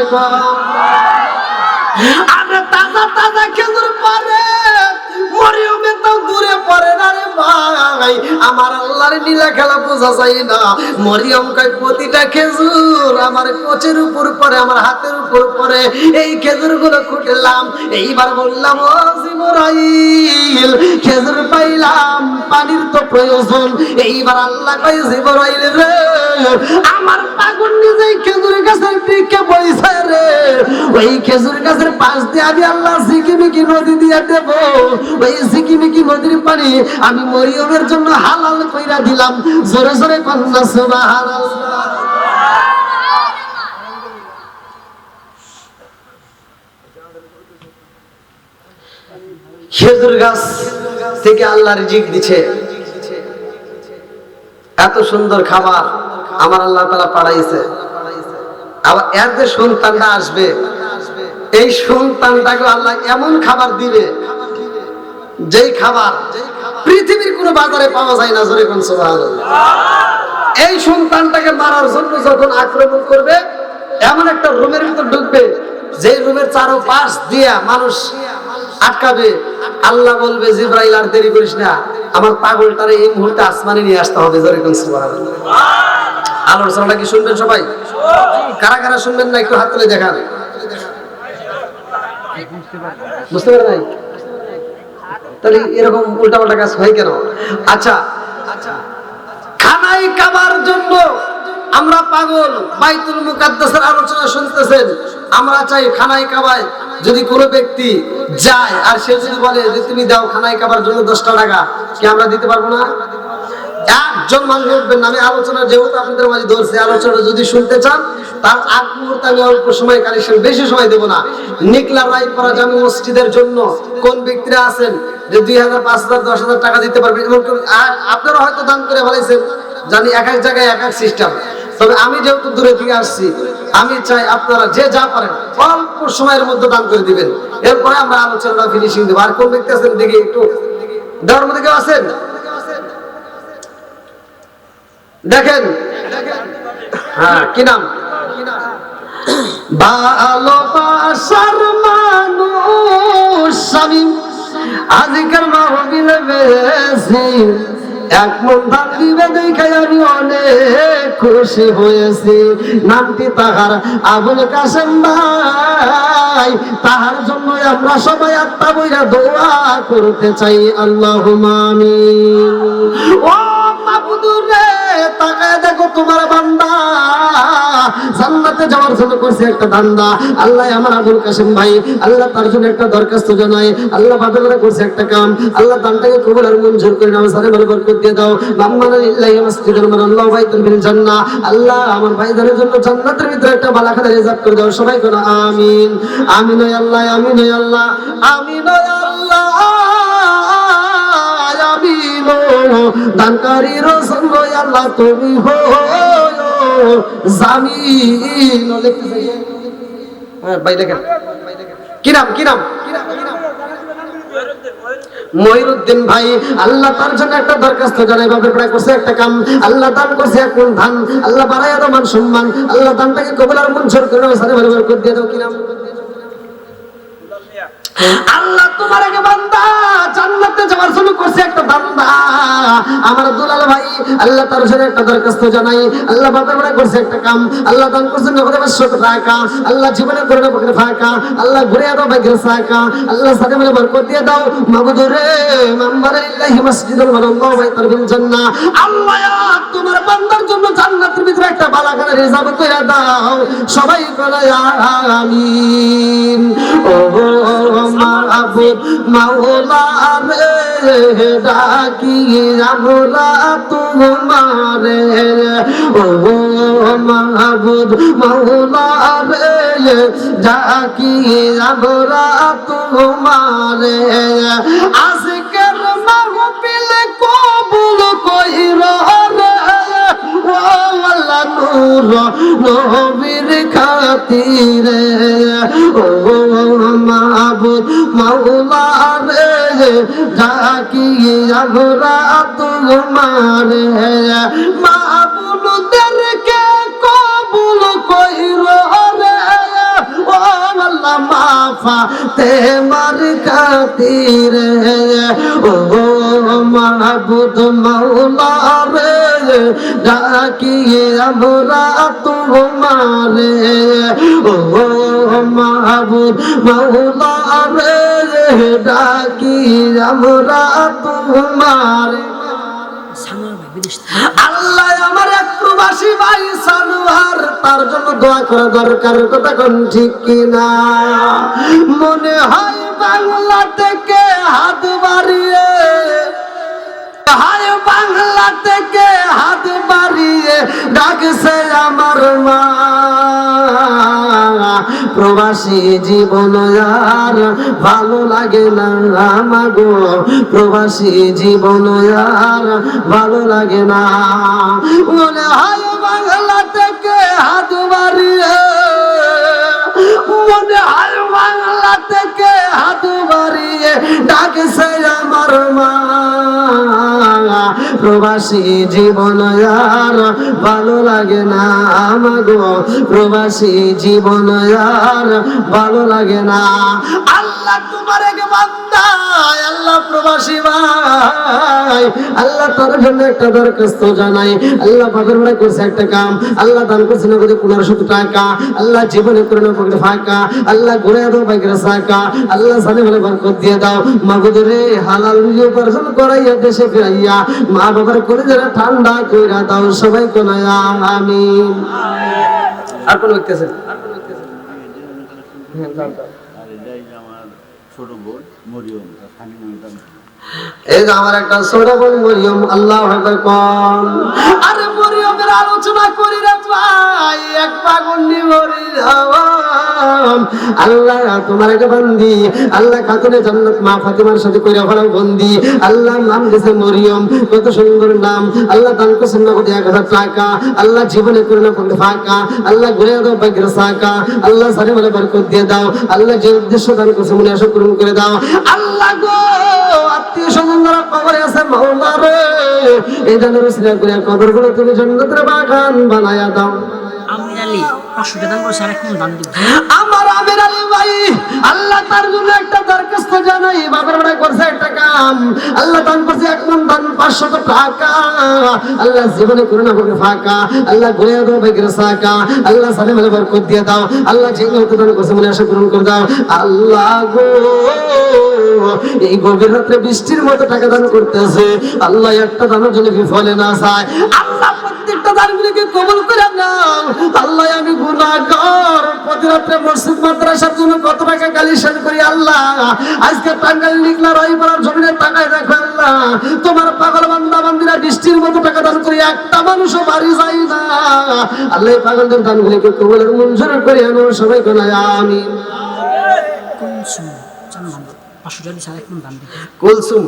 আর তাজা তাজা খেজুর পরে মরিয়মে তো দূরে পড়ে না রে ভাই, আমার আল্লাহর নীলা খেলা বোঝা যায় না। মরিয়ম কয় প্রতিটা খেজুর আমার কোচের উপর পড়ে, আমার হাতের উপর পড়ে, এই খেজুর গুলো খুঁটলাম। এইবার বললাম ও জিবরাইল খেজুর পাইলাম, পানির তো প্রয়োজন। এইবার আল্লাহ কয় জিবরাইল রে আমার পাগল নিজেই খেজুর গাছের দিকে বইছে রে, ওই খেজুর গাছের পাশ দিয়ে আমি আল্লাহ ঝিকিমিকি নদী দিয়ে দেব। ওই ঝিকিমিকি নদীর পানি আমি মরিয়মের জন্য হালাল কইরা দিলাম। জোরে জোরে কন্যা সুবহানাল্লাহ। খেজুর গাছ থেকে আল্লাহ রিজিক দিচ্ছে, এত সুন্দর খাবার আমার আল্লাহ তাআলা পাঠাইছে। আবার এর যে সন্তানটা আসবে, এই সন্তানটাকে আল্লাহ এমন খাবার দিবে যেই খাবার পৃথিবীর কোনো বাজারে পাওয়া যায় না। জোরে কোন সুবহানাল্লাহ। এই সন্তানটাকে মারার জন্য যখন আক্রমণ করবে, এমন একটা রুমের ভিতর ঢুকবে যে রুমের চারপাশ দিয়ে মানুষ আটকাবে। আল্লাহ বলবে জিবরাইল আর দেরি করিস না, আমার পাগলটারে এই মুহূর্তে আসমানে নিয়ে আসতে হবে। জোরে কোন সুবহানাল্লাহ। আলোচনাটা কি শুনবেন সবাই? কারা কারা শুনবেন না একটু হাত তুলে দেখান। বুঝতে পারেন নাই? তাহলে এরকম উল্টাপাল্টা কাজ হয় কেন? আচ্ছা, খানাই কাবার জন্য আমরা পাগল। বাইতুল মুকাদ্দাসের আলোচনা শুনতেছেন, আমরা চাই খানাই কাবায় যদি কোনো ব্যক্তি যায় আর সে যদি বলে যে তুমি দাও খানাই কাবার জন্য 10টা টাকা, কি আমরা দিতে পারবো না? একজন মানুষ উঠবেন না। আমি আলোচনা যেহেতু আপনাদের মাঝে ধরছি, আলোচনা যদি শুনতে চান তার আগ মুহূর্তে আমি অল্প সময় কালেকশন, বেশি সময় দেবো না। নিকলা রায়পাড়া জামি মসজিদের জন্য কোন ব্যক্তিরা আছেন যে 2000, 5000, 10,000 টাকা দিতে পারবেন? আপনারা হয়তো দান করে ফেলাইছেন, জানি এক এক জায়গায় এক এক সিস্টেম। তবে আমি যেহেতু দূরে থেকে আসছি, আমি চাই আপনারা যে যা পারেন অল্প সময়ের মধ্যে দান করে দিবেন। এরপরে আমরা আলোচনা ফিনিশিং দেবো। আর কোন ব্যক্তি আছেন দেখি একটু দেওয়ার মধ্যে কেউ আছেন? দেখেন, হ্যাঁ কি নাম? ভালোবাসার মানুষ আমি আজকের মাহফিলে বেশি, এক মন ধান দিবে দেখে আমি অনেক খুশি হয়েছি। নামটি তাহার আবুল কাসেম ভাই, তাহার জন্য আমরা সবাই আত্মা বইরা দোয়া করতে চাই। আল্লাহুম্মা আমিন। ও মাবুদুর রে, তাকায় দেখো তোমার বান্দা জান্নাতে যাওয়ার জন্য করছে একটা ধান্দা। আল্লাহ আমার আবুল কাসেম ভাই, আল্লাহ তার জন্য একটা দরখাস্ত জানাই। আল্লাহ বাদলরা করছে একটা কাম, আল্লাহ দানটাকে কবুল আর মঞ্জুর করে নাও। সারে বলে বরকত দিয়ে দাও। মাম্মানা লিল্লাহি মাসজিদুল মানাল্লাহু বাইতুল ফিল জান্নাহ। আল্লাহ আমার ভাইদের জন্য জান্নাতের ভিতরে একটা বালাখানা রিজার্ভ করে দাও। সবাই বলো আমিন। আমিন ও আল্লাহ, আমিন ও আল্লাহ, আমিন ও আল্লাহ, আমিন ও দানকারী রাসূল ও আল্লাহ তুমি হো জামিন। লিখতে চাই, হ্যাঁ ভাই দেখেন কি নাম? কি নাম? মহিরুদ্দিন ভাই, আল্লাহ তার জন্য একটা দরখাস্ত জানাই। বাপের প্রায় করছে একটা কাম, আল্লাহ দান করছে এক মন ধান। আল্লাহ বাড়াইয়া দাও মান সম্মান, আল্লাহ দানটাকে কবুল আর মঞ্জুর করে নাও। সারে বলে বরকত দিয়ে দাও। কি নাম? আল্লাহ তোমার আগে বান্দা জান্নাতে যাওয়ার জন্য করছে একটা বান্দা আমার দুলাল ভাই, আল্লাহ তার জন্য একটা দরখাস্ত জানাই। আল্লাহ বাপের বেলা করছে একটা কাম, আল্লাহ দান করছে নগদে 500 টাকা। আল্লাহ জীবনে করে না পকেটে ফাঁকা, আল্লাহ ঘুরে দাও ভাগ্যের সাকা। আল্লাহ সাথে মিলে বরকত দিয়ে দাও। মাবুদ রে মাম্বারিল্লাহি মাসজিদুল মানাল্লাহু বাইতুল ফিল জান্নাহ। আল্লাহ তোমার বান্দার জন্য জান্নাতের ভিতরে একটা বালাখানা রিজার্ভ করে দাও। সবাই বলে আমিন। ও মাবুদ মাওলা রে ডাকি আমরা তোমারে ও মাহবুব মাওলা রে ডাকি আমরা তোমারে আজকের মাহফিল কবুল কইরা রে ও আল্লাহ নূর নবীর খাতিরে ও মাহবুব মাওলা রে ডাকি আমরা তোমারে মাহবুবদেরকে কবুল কইরা রে ও আল্লাহ মাফা তেমার খাতিরে ও মাহবুব মাওলা রে ডাকি আমরা তোমারে ও মাহবুব মাওলা রে ডাকি আমরা তোমারে আল্লাহ আমার এক প্রবাসী ভাই সানোয়ার তার জন্য দোয়া করা দরকার কথা কোন ঠিক কিনা মনে হয় বাংলা থেকে হাত বাড়িয়ে হায় বাংলা থেকে হাত বাড়িয়ে ডাকছে আমার মা প্রবাসী জীবন আর ভালো লাগে না আমাগো প্রবাসী জীবন আর ভালো লাগে না মনে হয় বাংলা থেকে হাত বাড়িয়ে মনে হয় বাংলা থেকে হাত বাড়িয়ে ডাকছে আমার মা প্রবাসী জীবন আর ভালো লাগে না আমাগো প্রবাসী জীবন আর ভালো লাগে না আল্লাহ তোমার এক বান্দা আল্লাহ প্রবাসী ভাই আল্লাহ তার জন্য একটা দরখাস্ত জানাই আল্লাহ বাবার বাড়ি করছে একটা কাম আল্লাহ দান করছে না বলে 1500 টাকা আল্লাহ জীবনে করে না পকেটে ফাঁকা আল্লাহ ঘুরে দাও বাইকের সাকা আল্লাহ সালে বলে বরকত দিয়ে দাও মাগুদরে হালাল রুজি উপার্জন করাইয়া দেশে ফিরাইয়া মা বাবার করে যারা ঠান্ডা কইরা দাও সবাই কোনায়া আমিন আর কোন ব্যক্তি আছে এই যে আমার একটা ছোট বোন মরিয়ম আল্লাহ আকবার কোন আরে মরিয়মের আলোচনা করি রে ভাই এক পাগন্ডি মরিয়ম আল্লাহ তোমার এক বান্দি আল্লাহ খাতুনে জান্নাত মা ফাতিমার সাথে কইরা ফলাও বন্দি আল্লাহ নাম দিয়েছে মরিয়ম কত সুন্দর নাম আল্লাহ দান করেছেন না 1000 টাকা আল্লাহ জীবনে করে না পড়ে ফাঁকা আল্লাহ ঘুরে দাও বাইকের সাকা আল্লাহ সারে বলে বরকত দিয়ে দাও আল্লাহ যে উদ্দেশ্য দান করেছে মনে আশা পূরণ করে দাও আল্লাহ গো আত্মীয় স্বজন যারা কবরে আছে মাওলা রে এই দানের উসিলা করে কবরগুলো তুমি জান্নাতের বাগান বানায়া দাও আমির আলী 500 টাকা দান করেছে আর এখন দান দিব আমার আমির আলী ভাই আল্লাহ তার জন্য একটা দরখাস্ত জানাই বাবার বাড়ি করছে একটা কাম আল্লাহ দান করছে এক মন দান 500 টাকা আল্লাহ জীবনে করে না বকে ফাঁকা আল্লাহ ঘুরে দাও বাইকের সাকা আল্লাহ সালে মেলে বরকত দিয়ে দাও আল্লাহ যে যত দান করছে মনে আশা পূরণ করে দাও আল্লাহ গো এই গভীর রাত্রে বৃষ্টির মতো টাকা দান করতেছে আল্লাহ একটা দানের জন্য বিফলে না যায় আল্লাহ প্রত্যেকটা দানগুলোকে কবুল করে নাও আল্লাহ আমি গুনাহগার প্রতি রাত্রে মসজিদ মাদ্রাসার জন্য কত টাকা কালেকশন করি আল্লাহ আজকে টাঙ্গাইল নিকলা রহিপাড়ার জমিনে টাকায় দেখো আল্লাহ তোমার পাগল বান্দা বান্দিরা বৃষ্টির মতো টাকা দান করি একটা মানুষও বাড়ি যায় না আল্লাহ এই পাগলদের দানগুলোকে কবুল আর মঞ্জুর করে আনো সবাই কোন আমিন কুলসুম জানো 500 টাকা দিছে আর এখন দান দিব কুলসুম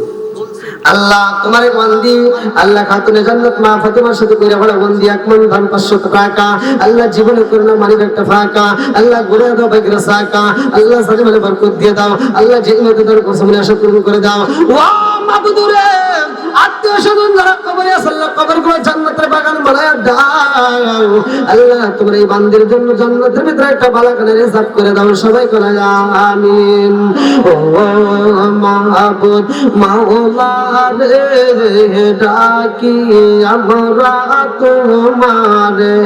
আল্লাহ তোমার এক বান্দি আল্লাহ খাতুনে জান্নাত মা ফাতিমার সাথে কইরা বড় বন্দি এক মন ধান 500 টাকা আল্লাহ জীবনে করে না মানিক একটা ফাঁকা আল্লাহ ঘুরে দাও বাইকের সাকা আল্লাহ সাথে মানে বরকত দিয়ে দাও আল্লাহ যে মতো দর করছে মনে আশা পূরণ করে দাও ওয়া মাবুদুরে আত্মীয় স্বজন যারা কবরে আছে আল্লাহ কবরগুলো জান্নাতের বাগান বানায়া দাও আল্লাহ তোমার এই বান্দির জন্য জান্নাতের ভিতরে একটা বালাখানা রিজার্ভ করে দাও সবাই কোন আমিন ও মাহবুব মাওলা রে ডাকি আমরা তোমারে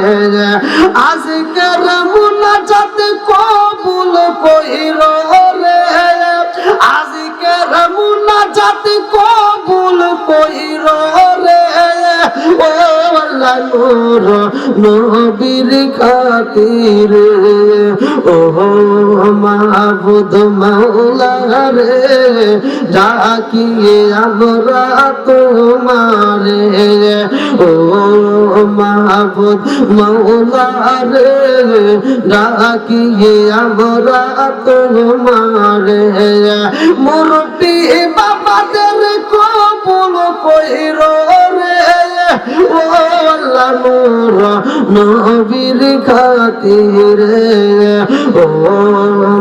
আজকের মুনাজাত কবুল কইরো রে আজকের মুনাজাত কবুল কইরো রে ও আল্লাহ নূর নবীর খাতিরে ও মাহবুদ মাওলা রে ডাকিয়ে আমরা তোমারে ও মাহবুদ মাওলা রে ডাকিয়ে আমরা তোমারে মুরব্বি বাবাদের কবুল কইরো রে ও আল্লাহ নূর নবীর খাতিরে ও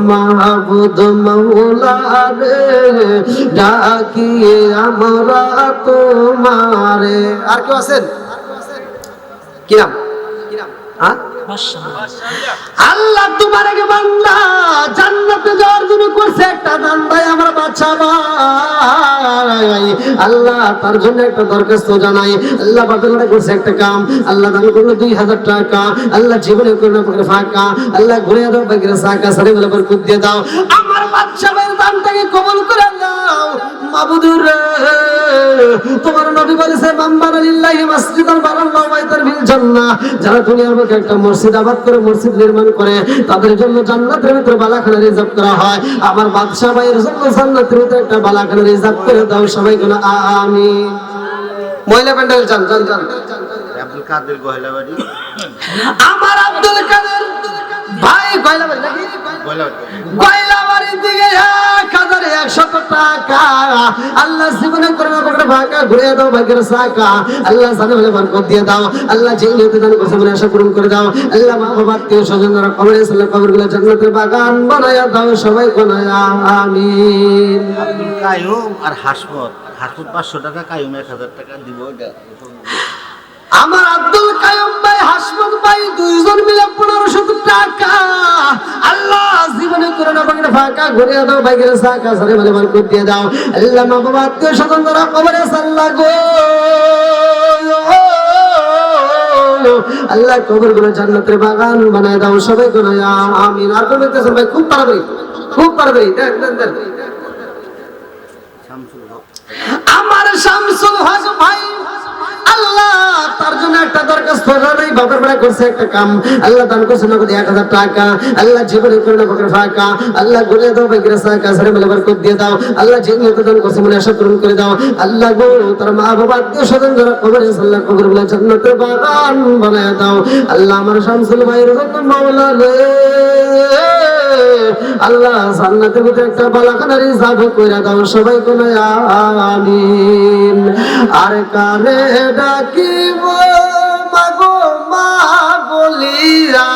মাহবুদ মাওলা রে ডাকিয়ে আমরা তোমারে। আর কেউ আছেন? কি নাম? হ্যাঁ, আল্লাহ তোমার আগে বান্দা জান্নাতে যাওয়ার জন্য করছে একটা দান ভাই আমার বাচ্চা ভাই আল্লাহ তার জন্য একটা দরখাস্ত জানাই আল্লাহ বান্দা করছে একটা কাম আল্লাহ দান করলো 2000 টাকা আল্লাহ জীবনে করলো ফাঁকা আল্লাহ ঘুরে দাও বাগিরা সাকা সারে বলে বরকত দিয়ে দাও আমার বাচ্চা ভাইয়ের দানটাকে কবুল করে দাও মাবুদুর তোমার নবী বলেছে মাম্বারা লিল্লাহি মাসজিদান বানাল্লাহু বাইতান ফিল জান্নাহ যারা দুনিয়ার বুকে একটা মসজিদ আবাদ করে মসজিদ নির্মাণ করে তাদের জন্য জান্নাতের ভিতরে বালাখানা রিজার্ভ করা হয় আমার বাদশা ভাইয়ের জন্য জান্নাতের ভিতরে একটা বালাখানা রিজার্ভ করে দাও সবাই বলো আমিন। মহিলা প্যান্ডেল যান যান যান আব্দুল কাদের গয়লাবাড়ি আমার আব্দুল কাদের ভাই গয়লাবাড়ি নাকি গয়লাবাড়ির দিকে 1100 টাকা আল্লাহ জীবনে করোনা পকড়ে ভাঙা ঘুরে দাও ভাগ্যের সাকা আল্লাহ জানে বলে বরকত দিয়ে দাও আল্লাহ যে নিয়তে দান করছে মনে আশা পূরণ করে দাও আল্লাহ মা বাবা আত্মীয় স্বজনরা কবরে সাল্লাহ কবরগুলো জান্নাতের বাগান বানায়া দাও সবাই কোনায়া আমিন। আব্দুল কাইয়ুম আর হাসমত 500 টাকা কাইয়ুম 1000 টাকা দিব এটা আমার আব্দুল কাইয়ুম ভাই হাসমত ভাই দুইজন মিলে 1500 টাকা আল্লাহ জীবনে করোনা পকড়ে ফাঁকা ঘুরে দাও ভাগ্যের সাকা সারে বলে বরকত দিয়ে দাও আল্লাহ মা বাবা আত্মীয় স্বজনরা কবরে সাল্লাহ গো আল্লাহ কবরগুলো জান্নাতের বাগান বানায় দাও সবাই কোনায়া আমিন। আর কোন ব্যক্তি ভাই খুব পারবে দেখ শামসুল হক আমার শামসুল হক ভাই আল্লাহ তার জন্য একটা দরখাস্ত জানাই বাবার বেলা করছে একটা কাম আল্লাহ দান করছে নগদ 1000 টাকা আল্লাহ জীবনে করোনা পকড়ে ফাঁকা আল্লাহ ঘুরে দাও ভাগ্যের সাকা সারে বলে বরকত দিয়ে দাও আল্লাহ যে নিয়ত দান করছে মনে আশা পূরণ করে দাও আল্লাহ গো তার মা বাবা আত্মীয় স্বজন যারা কবরে আল্লাহ কবরগুলো জান্নাতের বাগান বানায় দাও আল্লাহ আমার শামসুল ভাইয়ের জন্য মাওলা রে আল্লাহ জান্নাতের ভিতরে একটা বালাখানা রিজার্ভ কইরা দাও সবাই কোনে আমিন। আর কারে ডাকিব মাগো মা বলিয়া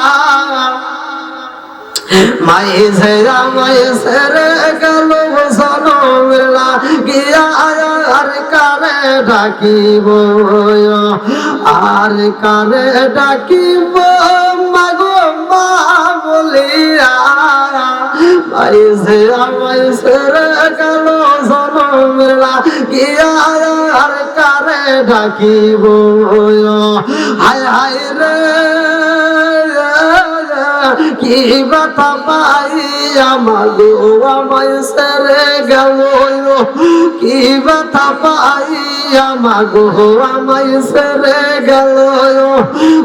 মায়ে সেরা মায়ে সেরে গেল সনমেলা গিয়া আর কারে ডাকিব আর কারে ডাকিব মাগো মা বলিয়া মায়ে সেরে গেল সনমেলা গিয়া আর কারে ডাকিব হায় হায় রে কি ব্যথা পাই আমাগো আমায় সেরে গেল কি ব্যথা পাই আমাগো আমায় সেরে গেল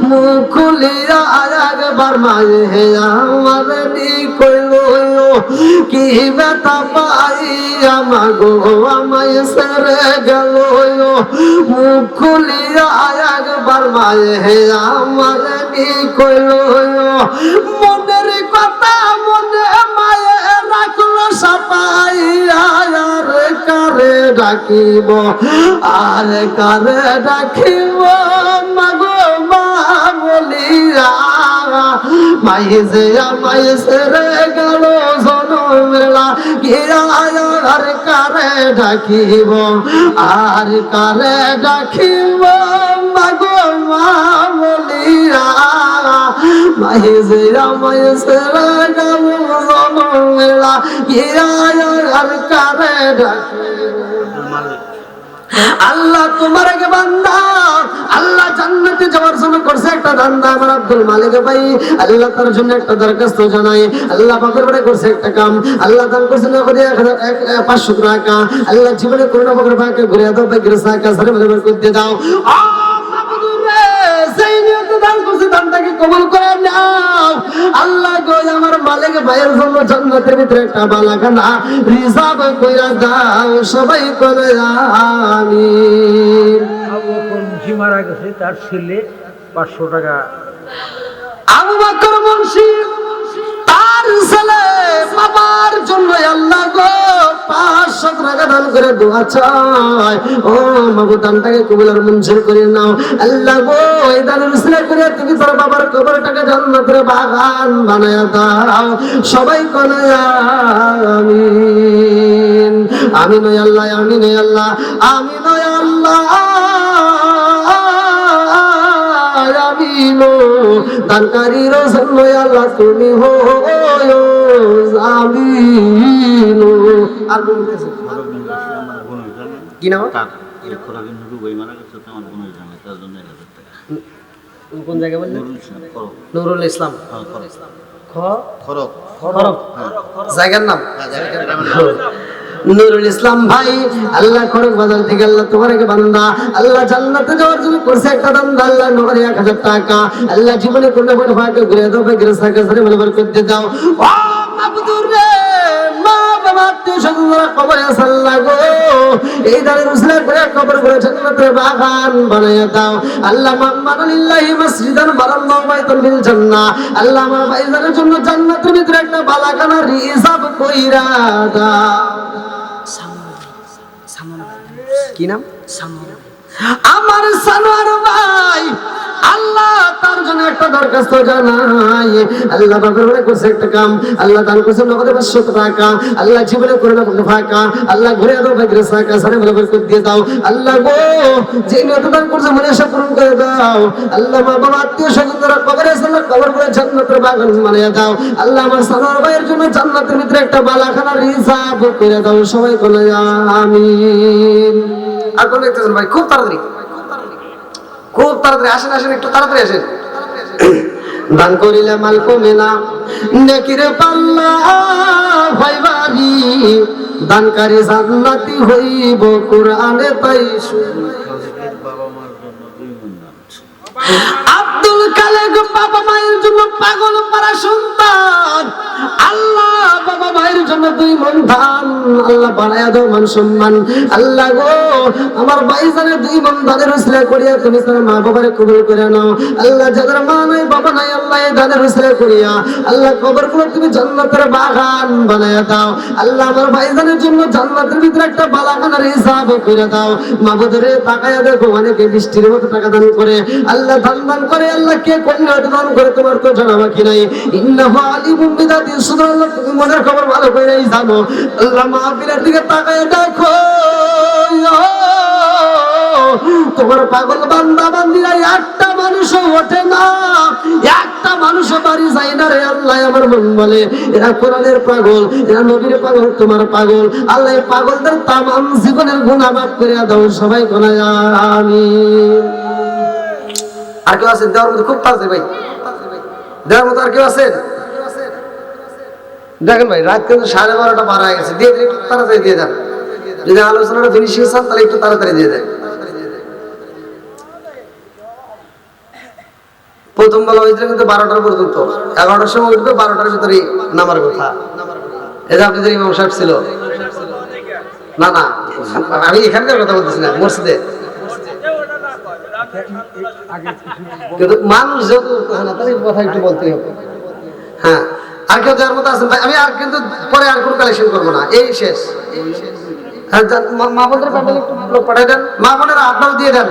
মুখ খুলিয়া একবার মায়ে আমার নি কইল কি ব্যথা পাই আমাগো আমায় সেরে গেল মুখ খুলিয়া একবার মায়ে আমার নি কইল মনের কথা মনে মায়ে রাখলো সাপাই আর কারে ডাকিব আর কারে ডাকিব মাগো মা বলিয়া মায়ে যে আমায় সেরে গেল জনমেলা গিয়া আর কারে ডাকিব আর কারে ডাকিব মাগো মা বলিয়া মায়ে যে আমায় সেরে গেল জনমেলা গিয়া আর কারে ডাকিব। আল্লাহ তোমার আগে বান্দা আল্লাহ জান্নাতে যাওয়ার জন্য করছে একটা দান্দা আমার আব্দুল মালিক ভাই আল্লাহ তার জন্য একটা দরখাস্ত জানাই আল্লাহ বাবার বাড়ি করছে একটা কাম আল্লাহ দান করছে না করে 500 টাকা আল্লাহ জীবনে করোনা বাবার ভাগে ঘুরে দাও ভাগ্যের সাকা সারে বলে বরকত দিয়ে দাও যেটা দান করছে দানটাকে কবুল করে নাও। আল্লাহ গো আমার মালিক ভাইয়ের জন্য জান্নাতের ভিতরে একটা বালাখানা রিজার্ভ কইরা দাও, সবাই করে আমিন। আবু বকর মুন্সি মারা গেছে, তার ছেলে 500 টাকা। আবু বকর মুন্সি তার ছেলে বাবার জন্য আল্লাহ গো 500 টাকা দান করে দোয়া চায়। ও মাবুদ দানটাকে কবুল আর মঞ্জুর করে নাও। আল্লাহ গো এই দানের উসিলা করে তুমি তোর বাবার কবরটাকে জান্নাতের বাগান বানায়া দাও, সবাই বলে আমিন। আমিন ও আল্লাহ, আমিন ও আল্লাহ, আমিন ও আল্লাহ, আমিন। দানকারীর জন্য আল্লাহ তুমি হো আমিন। আর বলতেছে কি নাম? কোন জায়গায় বললেন? নুরুল ইসলাম জায়গার নাম? নুরুল ইসলাম ভাই আল্লাহ খরক বাজার থেকে আল্লাহ তোমার এক বান্দা আল্লাহ জান্নাতে যাওয়ার জন্য করছে একটা দান, আল্লাহ নগরে 1000 টাকা। আল্লাহ জীবনে কোন না কোন ভাগে ঘুরে দাও, ভাগে সাকা সরে বলবার করতে দাও। ও মাবুদুর রে, মা বাবা আত্মীয় স্বজনরা কবরে আছে আল্লাহ গো, এই দানের উসিলা করে কবর করে জান্নাতের বাগান বানায়া দাও। আল্লাহ মাম্মানা লিল্লাহি মাসজিদান বারাল্লাহু বাইতুল ফিল জান্নাহ। আল্লাহ আমার ভাইজানের জন্য জান্নাতের ভিতরে একটা বালাখানা রিজার্ভ কইরা দাও। কি নাম? আমার সানোয়ার ভাই আল্লাহ তার জন্য একটা দরখাস্ত জানাই। আল্লাহ বাবার বলে করছে একটা কাম, আল্লাহ দান করছে নগদে 500 টাকা। আল্লাহ জীবনে করে না কোনো ফাঁকা, আল্লাহ ঘুরে দাও ভাগ্যে সাকা সারে বলে করে দিয়ে দাও। আল্লাহ গো যে নিয়ত দান করছে মনে আশা পূরণ করে দাও। আল্লাহ মা বাবা আত্মীয় স্বজনরা কবরে আছে আল্লাহ কবর করে জান্নাতের বাগান বানিয়ে দাও। আল্লাহ আমার সানোয়ার ভাইয়ের জন্য জান্নাতের ভিতরে একটা বালাখানা রিজার্ভ করে দাও, সবাই বলে আমিন। আর কোন একজন ভাই খুব তাড়াতাড়ি, খুব তাড়াতাড়ি আসেন, আসেন একটু তাড়াতাড়ি আসেন। দান করিলে মাল কমে না, নেকির পাল্লা হয় ভারী, দানকারী জান্নাতি হইব কোরআনে তাই আব্দুল কালেক বাবা মায়ের জন্য পাগল পারা সন্তান, আল্লাহ বাবা মায়ের জন্য 2 মণ ধান আল্লাহ বাড়ায়া দাও মান সম্মান। আল্লাহ গো আমার ভাইজানের 2 মণ ধানের উসিলা করিয়া তুমি তার মা বাবারে কবুল করে নাও। আল্লাহ যাদের মা নাই বাবা নাই আল্লাহ এই ধানের উসিলা করিয়া আল্লাহ কবরগুলো তুমি জান্নাতের বাগান বানায়া দাও। আল্লাহ আমার ভাইজানের জন্য জান্নাতের ভিতরে একটা বালাখানা রিজার্ভ করে দাও। মাবুদরে তাকায়া দেখো অনেকে বৃষ্টির মতো টাকা দান করে, আল্লাহ দান করে, আল্লাহ কে করলে দান করে তোমার তো জানা বাকি নাই। ইন্নাহু আলিমুম বিদাতিস সুদূর, আল্লাহ তুমি মনের খবর ভালো করেই জানো। আল্লাহ মাহফিলের দিকে তাকায় দেখো তোমার পাগল বান্দা বান্দিরা একটা মানুষও ওঠে না, একটা মানুষও বাড়ি যায় না রে আল্লাহ। আমার মন বলে এরা কোরআনের পাগল, এরা নবীর পাগল, তোমার পাগল। আল্লাহ এই পাগলদের তামাম জীবনের গুনাহ মাফ করে দাও, সবাই বলে আমিন। আর কেউ আছেন দেওয়ার মতো? খুব তাড়াতাড়ি ভাই দেওয়ার মতো আর কেউ আছেন? দেখেন ভাই রাত কিন্তু 12:30 বার হয়ে গেছে, দিয়ে দিন একটু তাড়াতাড়ি দিয়ে দেন। যদি আলোচনাটা ফিনিশিং চান তাহলে একটু তাড়াতাড়ি দিয়ে দেন। প্রথম বেলা হয়েছিল কিন্তু 12টা পর্যন্ত, 11টার সময় উঠবে, 12টার ভিতরে নামার কথা। এই যে আপনাদের ইমাম সাহেব ছিল না, না আমি এখানকার কথা বলতেছি না, মসজিদে। কিন্তু মানুষ যত না তার কথা একটু বলতেই হবে। হ্যাঁ আর কেউ দেওয়ার মতো আছেন ভাই? আমি আর কিন্তু পরে আর কোনো কালেকশন করবো না, এই শেষ। মা বোনদের প্যান্ডেলে একটু লোক পাঠাই দেন, মা বোনেরা আপনারা দিয়ে দেন।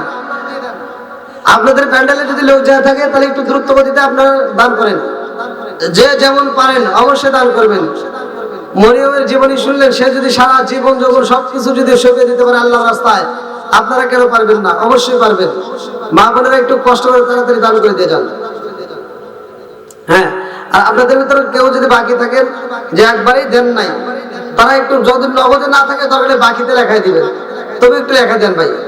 আপনাদের প্যান্ডেলে যদি লোক যা থাকে তাহলে একটু দ্রুত গতিতে আপনারা দান করেন, যে যেমন পারেন অবশ্যই দান করবেন। মরিয়মের জীবনী শুনলেন, সে যদি সারা জীবন যখন সবকিছু যদি সরিয়ে দিতে পারে আল্লাহর রাস্তায়, আপনারা কেন পারবেন না? অবশ্যই পারবেন। মা বোনেরা একটু কষ্ট করে তাড়াতাড়ি দান করে দিয়ে যান। হ্যাঁ আর আপনাদের ভিতরে কেউ যদি বাকি থাকেন যে একবারই দেন নাই, তারা একটু যদি নগদে না থাকে তাহলে বাকিতে লেখাই দিবেন, তবে একটু লেখা দেন ভাই।